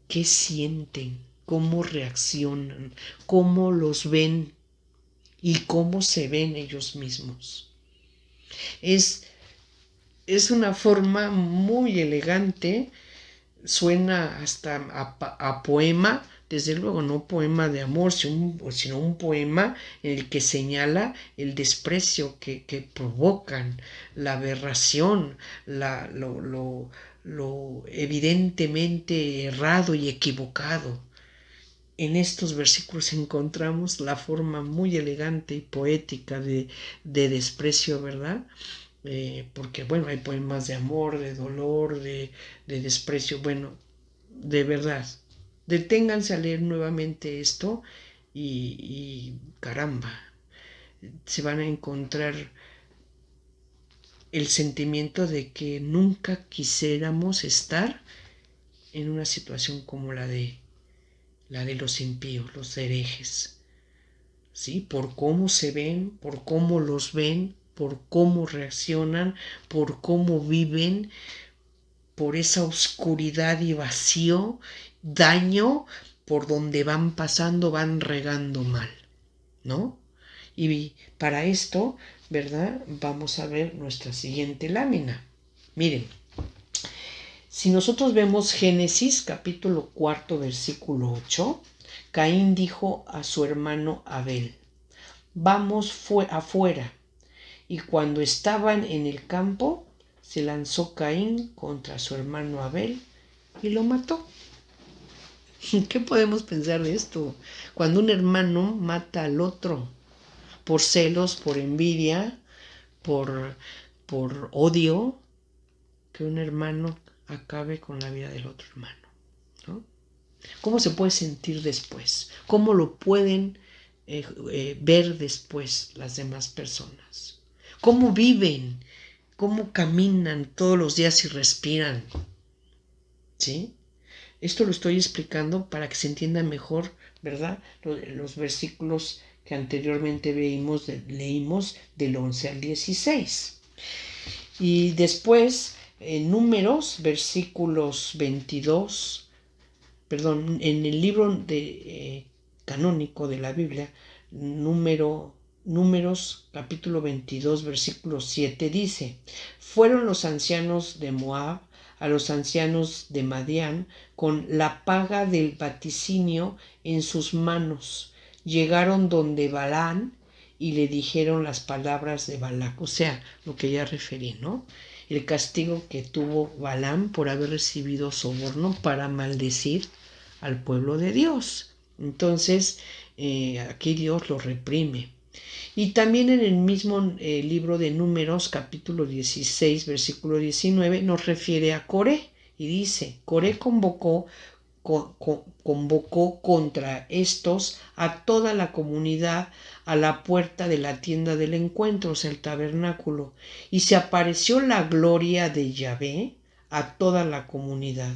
qué sienten, cómo reaccionan, cómo los ven y cómo se ven ellos mismos. Es una forma muy elegante, suena hasta a poema, desde luego no poema de amor, sino un poema en el que señala el desprecio que provocan, la aberración, lo evidentemente errado y equivocado. En estos versículos encontramos la forma muy elegante y poética de desprecio, ¿verdad? Porque, bueno, hay poemas de amor, de dolor, de desprecio. Bueno, de verdad, deténganse a leer nuevamente esto y caramba, se van a encontrar el sentimiento de que nunca quisiéramos estar en una situación como la de los impíos, los herejes, ¿sí? Por cómo se ven, por cómo los ven, por cómo reaccionan, por cómo viven, por esa oscuridad y vacío, daño, por donde van pasando, van regando mal, ¿no? Y para esto, ¿verdad? Vamos a ver nuestra siguiente lámina. Miren, si nosotros vemos Génesis capítulo 4 versículo 8, Caín dijo a su hermano Abel, vamos afuera. Y cuando estaban en el campo, se lanzó Caín contra su hermano Abel y lo mató. ¿Qué podemos pensar de esto? Cuando un hermano mata al otro por celos, por envidia, por odio, que un hermano acabe con la vida del otro hermano, ¿no? ¿Cómo se puede sentir después? ¿Cómo lo pueden ver después las demás personas? ¿Cómo viven? ¿Cómo caminan todos los días y respiran? ¿Sí? Esto lo estoy explicando para que se entienda mejor, ¿verdad? Los versículos que anteriormente leímos del 11 al 16. Y después, en Números, versículos 22, perdón, en el libro canónico de la Biblia, Números capítulo 22, versículo 7 dice, fueron los ancianos de Moab a los ancianos de Madián con la paga del vaticinio en sus manos. Llegaron donde Balaam y le dijeron las palabras de Balac, o sea, lo que ya referí, ¿no? El castigo que tuvo Balaam por haber recibido soborno para maldecir al pueblo de Dios. Entonces, aquí Dios lo reprime. Y también en el mismo libro de Números, capítulo 16, versículo 19, nos refiere a Coré y dice, Coré convocó contra estos a toda la comunidad a la puerta de la tienda del encuentro, o sea, el tabernáculo, y se apareció la gloria de Yahvé a toda la comunidad.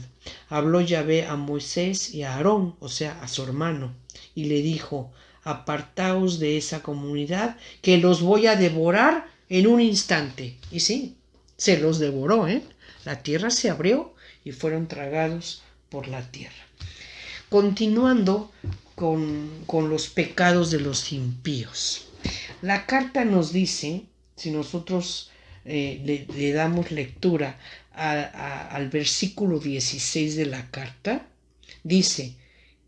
Habló Yahvé a Moisés y a Aarón, o sea, a su hermano, y le dijo, apartaos de esa comunidad, que los voy a devorar en un instante. Y sí, se los devoró, La tierra se abrió y fueron tragados por la tierra. Continuando con los pecados de los impíos. La carta nos dice, si nosotros le damos lectura al versículo 16 de la carta, dice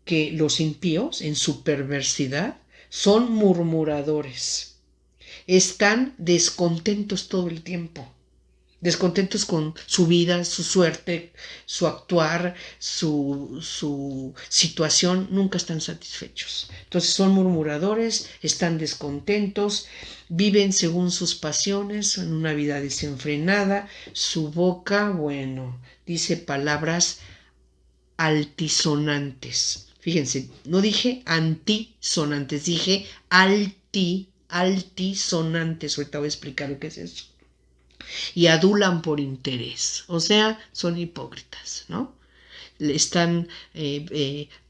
que los impíos en su perversidad son murmuradores, están descontentos todo el tiempo, descontentos con su vida, su suerte, su actuar, su situación, nunca están satisfechos. Entonces son murmuradores, están descontentos, viven según sus pasiones, en una vida desenfrenada, su boca, bueno, dice palabras altisonantes. Fíjense, no dije antisonantes, dije altisonantes. Ahorita voy a explicar lo que es eso. Y adulan por interés, o sea, son hipócritas, ¿no? Le están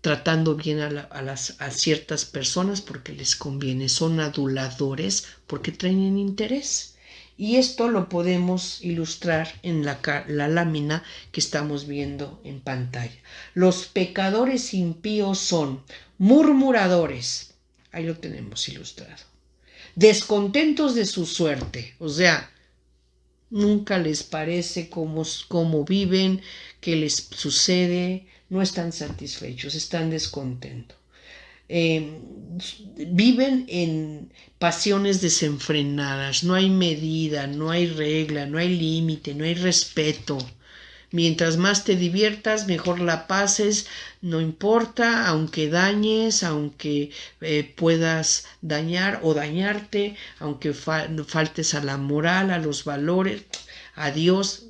tratando bien a ciertas personas porque les conviene, son aduladores porque traen interés. Y esto lo podemos ilustrar en la lámina que estamos viendo en pantalla. Los pecadores impíos son murmuradores, ahí lo tenemos ilustrado, descontentos de su suerte, o sea, nunca les parece cómo viven, qué les sucede, no están satisfechos, están descontentos. Viven en pasiones desenfrenadas, no hay medida, no hay regla, no hay límite, no hay respeto. Mientras más te diviertas, mejor la pases, no importa, aunque dañes, aunque puedas dañar o dañarte, aunque faltes a la moral, a los valores, a Dios,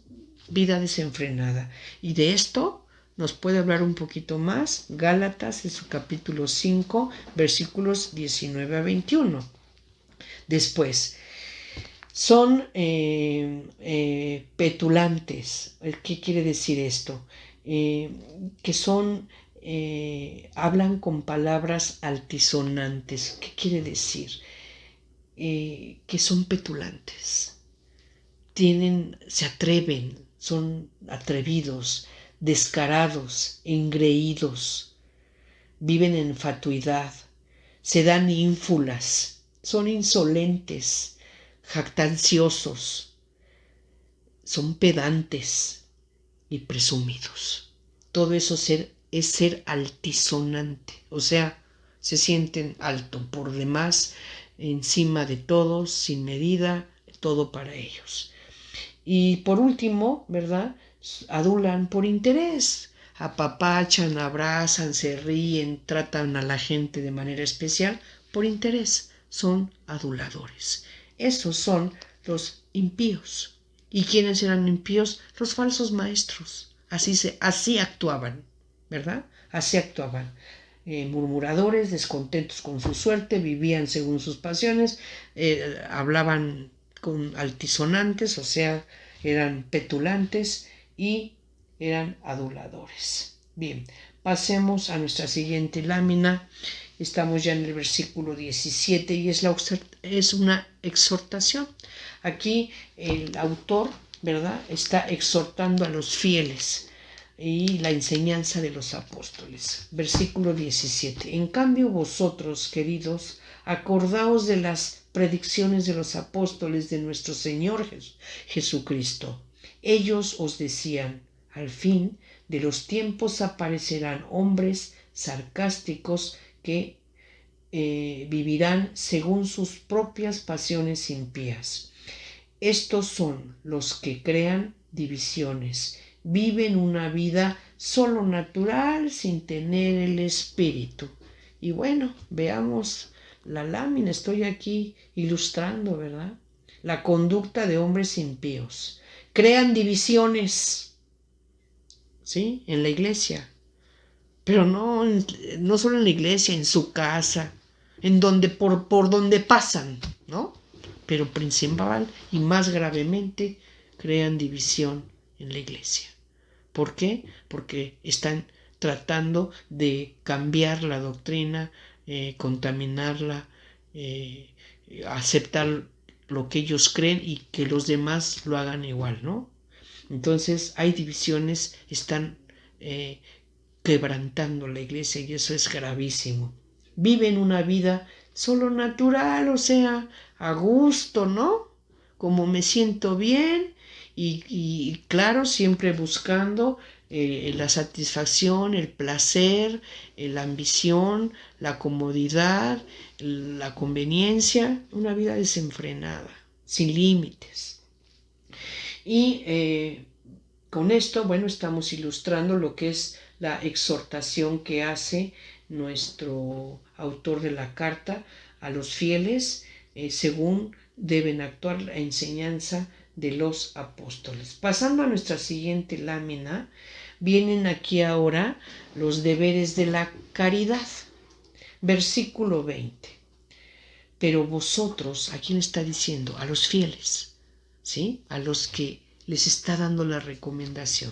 vida desenfrenada. Y de esto nos puede hablar un poquito más Gálatas en su capítulo 5, versículos 19 a 21. Después, son petulantes. ¿Qué quiere decir esto? Que son, hablan con palabras altisonantes. ¿Qué quiere decir? Que son petulantes. Se atreven, son atrevidos, descarados, engreídos, viven en fatuidad, se dan ínfulas, son insolentes, jactanciosos, son pedantes y presumidos. Todo eso es ser altisonante, o sea, se sienten alto por demás, encima de todos, sin medida, todo para ellos. Y por último, ¿verdad? Adulan por interés, apapachan, abrazan, se ríen, tratan a la gente de manera especial por interés, son aduladores. Esos son los impíos. ¿Y quiénes eran impíos? Los falsos maestros. Así actuaban, ¿verdad? Así actuaban. Murmuradores, descontentos con su suerte, vivían según sus pasiones, hablaban con altisonantes, o sea, eran petulantes y eran aduladores. Bien, pasemos a nuestra siguiente lámina. Estamos ya en el versículo 17 y es una exhortación. Aquí el autor, ¿verdad?, está exhortando a los fieles y la enseñanza de los apóstoles. Versículo 17. En cambio vosotros, queridos, acordaos de las predicciones de los apóstoles de nuestro Señor Jesucristo. Ellos os decían, al fin de los tiempos aparecerán hombres sarcásticos que vivirán según sus propias pasiones impías. Estos son los que crean divisiones, viven una vida solo natural sin tener el espíritu. Y bueno, veamos la lámina, estoy aquí ilustrando, ¿verdad? La conducta de hombres impíos. Crean divisiones, ¿sí? En la iglesia. Pero no solo en la iglesia, en su casa, en donde por donde pasan, ¿no? Pero principal y más gravemente crean división en la iglesia. ¿Por qué? Porque están tratando de cambiar la doctrina, contaminarla, aceptar lo que ellos creen y que los demás lo hagan igual, ¿no? Entonces hay divisiones, están quebrantando la iglesia y eso es gravísimo. Viven una vida solo natural, o sea, a gusto, ¿no? Como me siento bien y claro, siempre buscando la satisfacción, el placer, la ambición, la comodidad, la conveniencia, una vida desenfrenada, sin límites. Y con esto, bueno, estamos ilustrando lo que es la exhortación que hace nuestro autor de la carta a los fieles, según deben actuar la enseñanza de los apóstoles. Pasando a nuestra siguiente lámina, vienen aquí ahora los deberes de la caridad. Versículo 20. Pero vosotros, ¿a quién está diciendo? A los fieles, ¿sí? A los que les está dando la recomendación.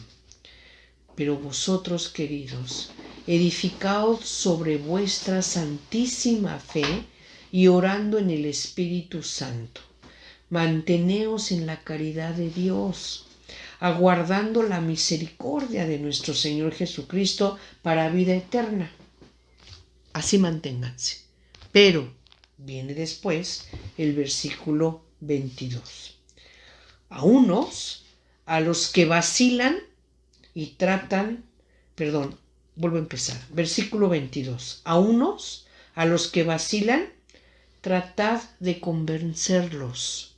Pero vosotros, queridos, edificaos sobre vuestra santísima fe y orando en el Espíritu Santo. Manteneos en la caridad de Dios, aguardando la misericordia de nuestro Señor Jesucristo para vida eterna. Así manténganse. Pero viene después el versículo 22. A unos, a los que vacilan y tratan, vuelvo a empezar. Versículo 22. A unos, a los que vacilan, tratad de convencerlos.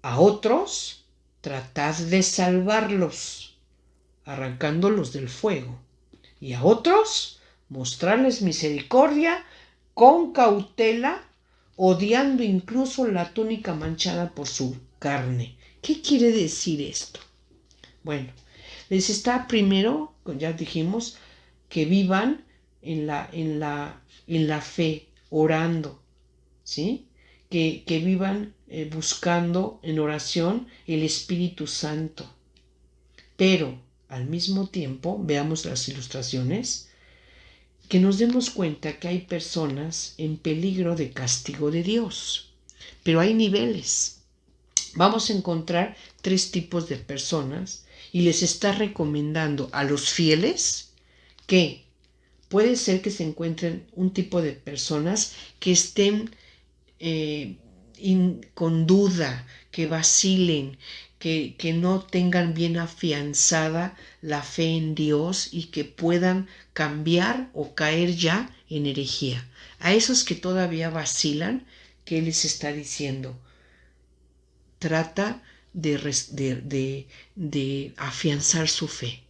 A otros, tratad de salvarlos, arrancándolos del fuego. Y a otros, mostrarles misericordia con cautela, odiando incluso la túnica manchada por su carne. ¿Qué quiere decir esto? Bueno, les está primero, ya dijimos, que vivan en la fe, orando, ¿sí? Que vivan buscando en oración el Espíritu Santo. Pero al mismo tiempo, veamos las ilustraciones, que nos demos cuenta que hay personas en peligro de castigo de Dios. Pero hay niveles. Vamos a encontrar 3 tipos de personas y les está recomendando a los fieles que puede ser que se encuentren un tipo de personas que estén con duda, que vacilen, que no tengan bien afianzada la fe en Dios y que puedan cambiar o caer ya en herejía. A esos que todavía vacilan, ¿qué les está diciendo? Trata de afianzar su fe.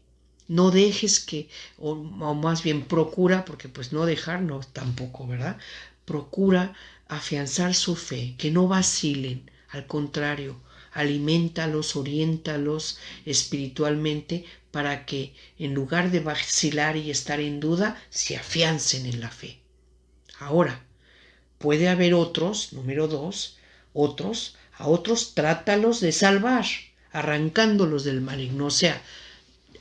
No dejes que, o más bien procura, porque pues no dejar, no tampoco, ¿verdad? Procura afianzar su fe, que no vacilen, al contrario, aliméntalos, oriéntalos espiritualmente para que en lugar de vacilar y estar en duda, se afiancen en la fe. Ahora, puede haber otros, número 2, a otros trátalos de salvar, arrancándolos del maligno. O sea,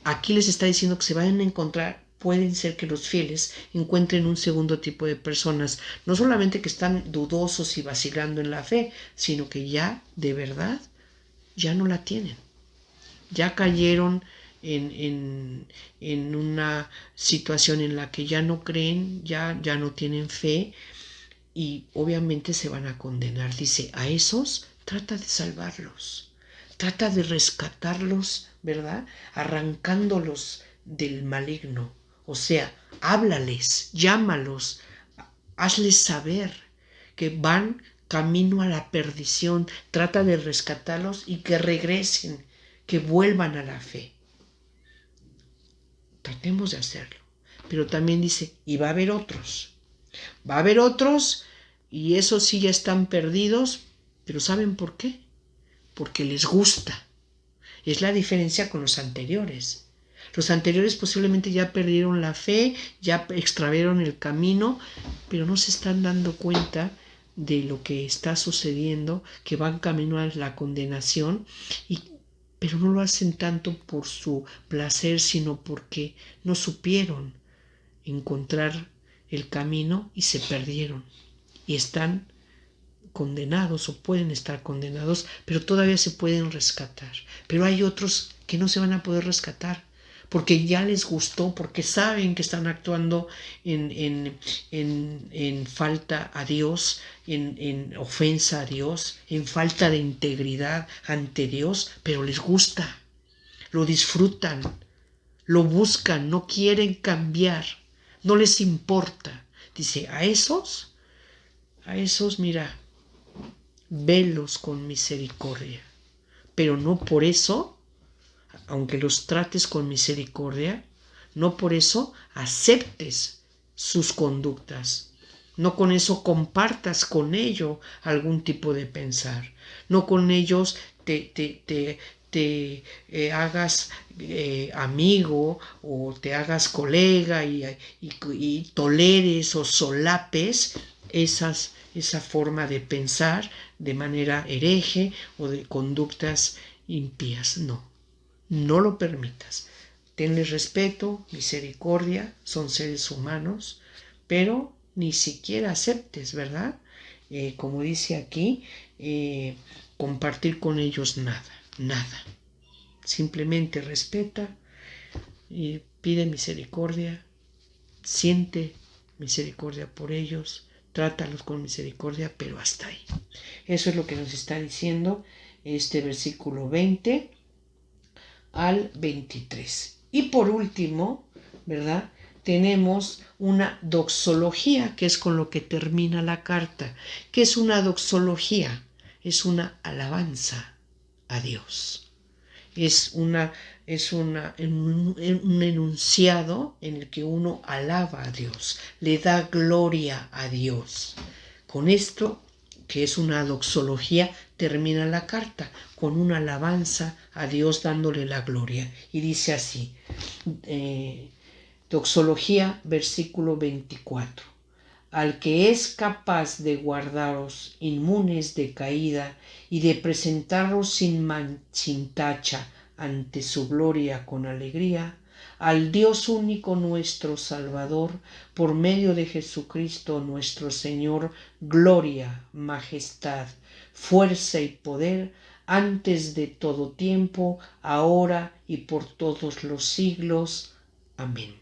aquí les está diciendo que se van a encontrar, pueden ser que los fieles encuentren un segundo tipo de personas, no solamente que están dudosos y vacilando en la fe, sino que ya, de verdad, ya no la tienen. Ya cayeron en una situación en la que ya no creen, ya no tienen fe y obviamente se van a condenar. Dice, a esos trata de salvarlos, trata de rescatarlos, ¿verdad? Arrancándolos del maligno. O sea, háblales, llámalos, hazles saber que van camino a la perdición. Trata de rescatarlos y que regresen, que vuelvan a la fe. Tratemos de hacerlo. Pero también dice, y va a haber otros. Va a haber otros y esos sí ya están perdidos, pero ¿saben por qué? Porque les gusta. Es la diferencia con los anteriores. Los anteriores posiblemente ya perdieron la fe, ya extraviaron el camino, pero no se están dando cuenta de lo que está sucediendo, que van camino a la condenación, pero no lo hacen tanto por su placer, sino porque no supieron encontrar el camino y se perdieron y están condenados o pueden estar condenados, pero todavía se pueden rescatar. Pero hay otros que no se van a poder rescatar porque ya les gustó, porque saben que están actuando en falta a Dios, en ofensa a Dios, en falta de integridad ante Dios, pero les gusta, lo disfrutan, lo buscan, no quieren cambiar, no les importa. Dice, a esos, mira, velos con misericordia, pero no por eso, aunque los trates con misericordia, no por eso aceptes sus conductas, no con eso compartas con ellos algún tipo de pensar, no con ellos te te hagas amigo o te hagas colega y toleres o solapes esa forma de pensar de manera hereje o de conductas impías. No lo permitas. Tenles respeto, misericordia, son seres humanos, pero ni siquiera aceptes, ¿verdad? Como dice aquí, compartir con ellos nada. Simplemente respeta y pide misericordia, siente misericordia por ellos, trátalos con misericordia, pero hasta ahí. Eso es lo que nos está diciendo este versículo 20 al 23. Y por último, ¿verdad? Tenemos una doxología, que es con lo que termina la carta. ¿Qué es una doxología? Es una alabanza a Dios. Es un enunciado en el que uno alaba a Dios, le da gloria a Dios. Con esto, que es una doxología, termina la carta con una alabanza a Dios dándole la gloria. Y dice así, doxología, versículo 24. Al que es capaz de guardaros inmunes de caída y de presentaros sin tacha ante su gloria con alegría, al Dios único nuestro Salvador, por medio de Jesucristo nuestro Señor, gloria, majestad, fuerza y poder, antes de todo tiempo, ahora y por todos los siglos. Amén.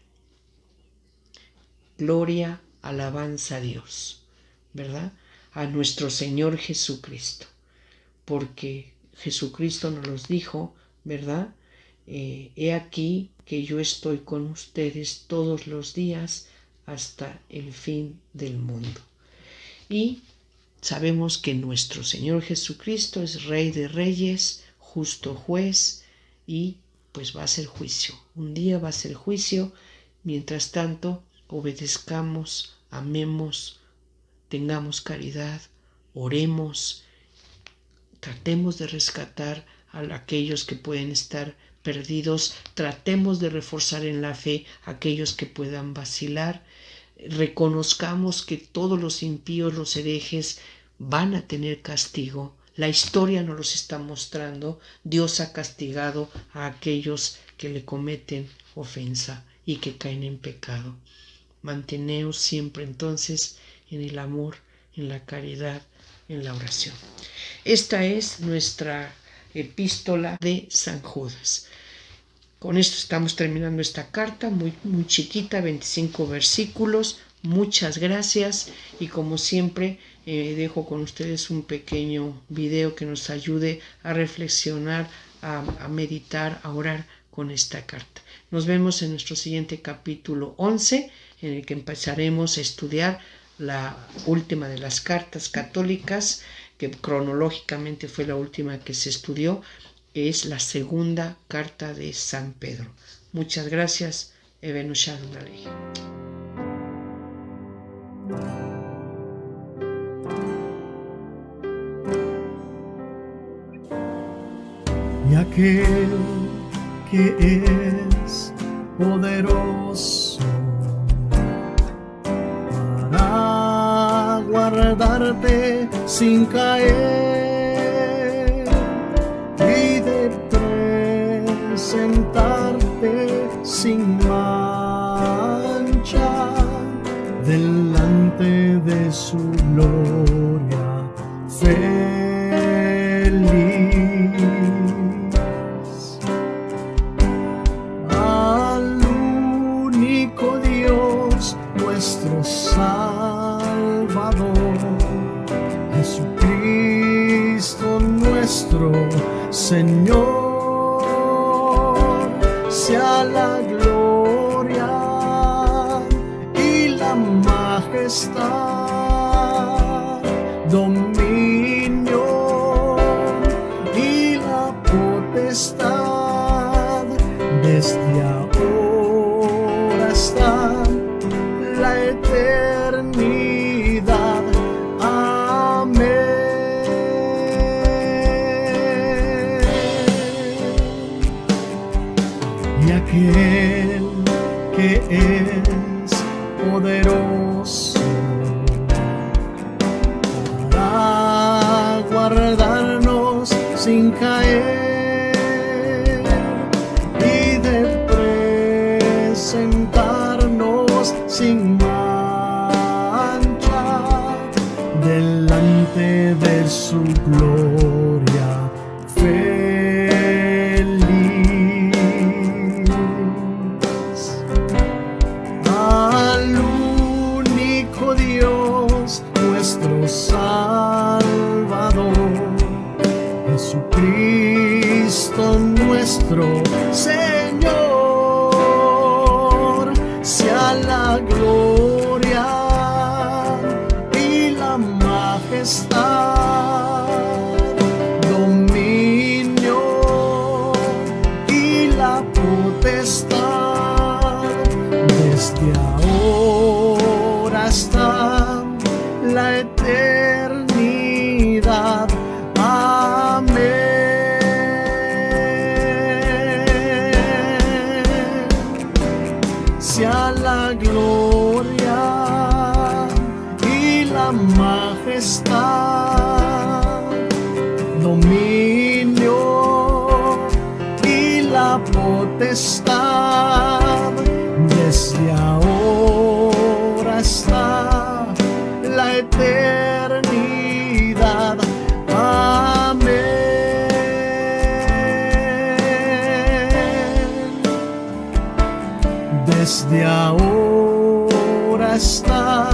Gloria, alabanza a Dios, ¿verdad? A nuestro Señor Jesucristo, porque Jesucristo nos los dijo, ¿verdad? He aquí que yo estoy con ustedes todos los días hasta el fin del mundo. Y sabemos que nuestro Señor Jesucristo es Rey de Reyes, justo juez, y pues va a ser juicio. Un día va a ser juicio. Mientras tanto, obedezcamos, amemos, tengamos caridad, oremos, tratemos de rescatar a aquellos que pueden estar perdidos, tratemos de reforzar en la fe a aquellos que puedan vacilar, reconozcamos que todos los impíos, los herejes, van a tener castigo. La historia nos los está mostrando. Dios ha castigado a aquellos que le cometen ofensa y que caen en pecado. Manteneos siempre entonces en el amor, en la caridad, en la oración. Esta es nuestra epístola de San Judas. Con esto estamos terminando esta carta, muy chiquita, 25 versículos. Muchas gracias y como siempre dejo con ustedes un pequeño video que nos ayude a reflexionar, a meditar, a orar con esta carta. Nos vemos en nuestro siguiente capítulo 11, en el que empezaremos a estudiar la última de las cartas católicas, que cronológicamente fue la última que se estudió, es la segunda carta de San Pedro. Muchas gracias. Ebenu Shalom Aleichem. Y aquel que es poderoso para guardarte sin caer y de presentarte sin mancha delante de su gloria feliz. Al único Dios, nuestro Salvador, Jesucristo nuestro Señor, sea la gloria y la majestad, dominio y la potestad, desde ahora hasta la eternidad. Amén. aquel que es poderoso para guardarnos sin caer y de presentarnos sin mancha delante de su gloria feliz. Al único Dios, nuestro Salvador, Jesucristo nuestro Señor, sea la gloria y la majestad, dominio y la potestad, desde ahora hasta la eternidad. Sea la gloria y la majestad, dominio y la potestad, desde ahora hasta la eternidad. Desde ahora hasta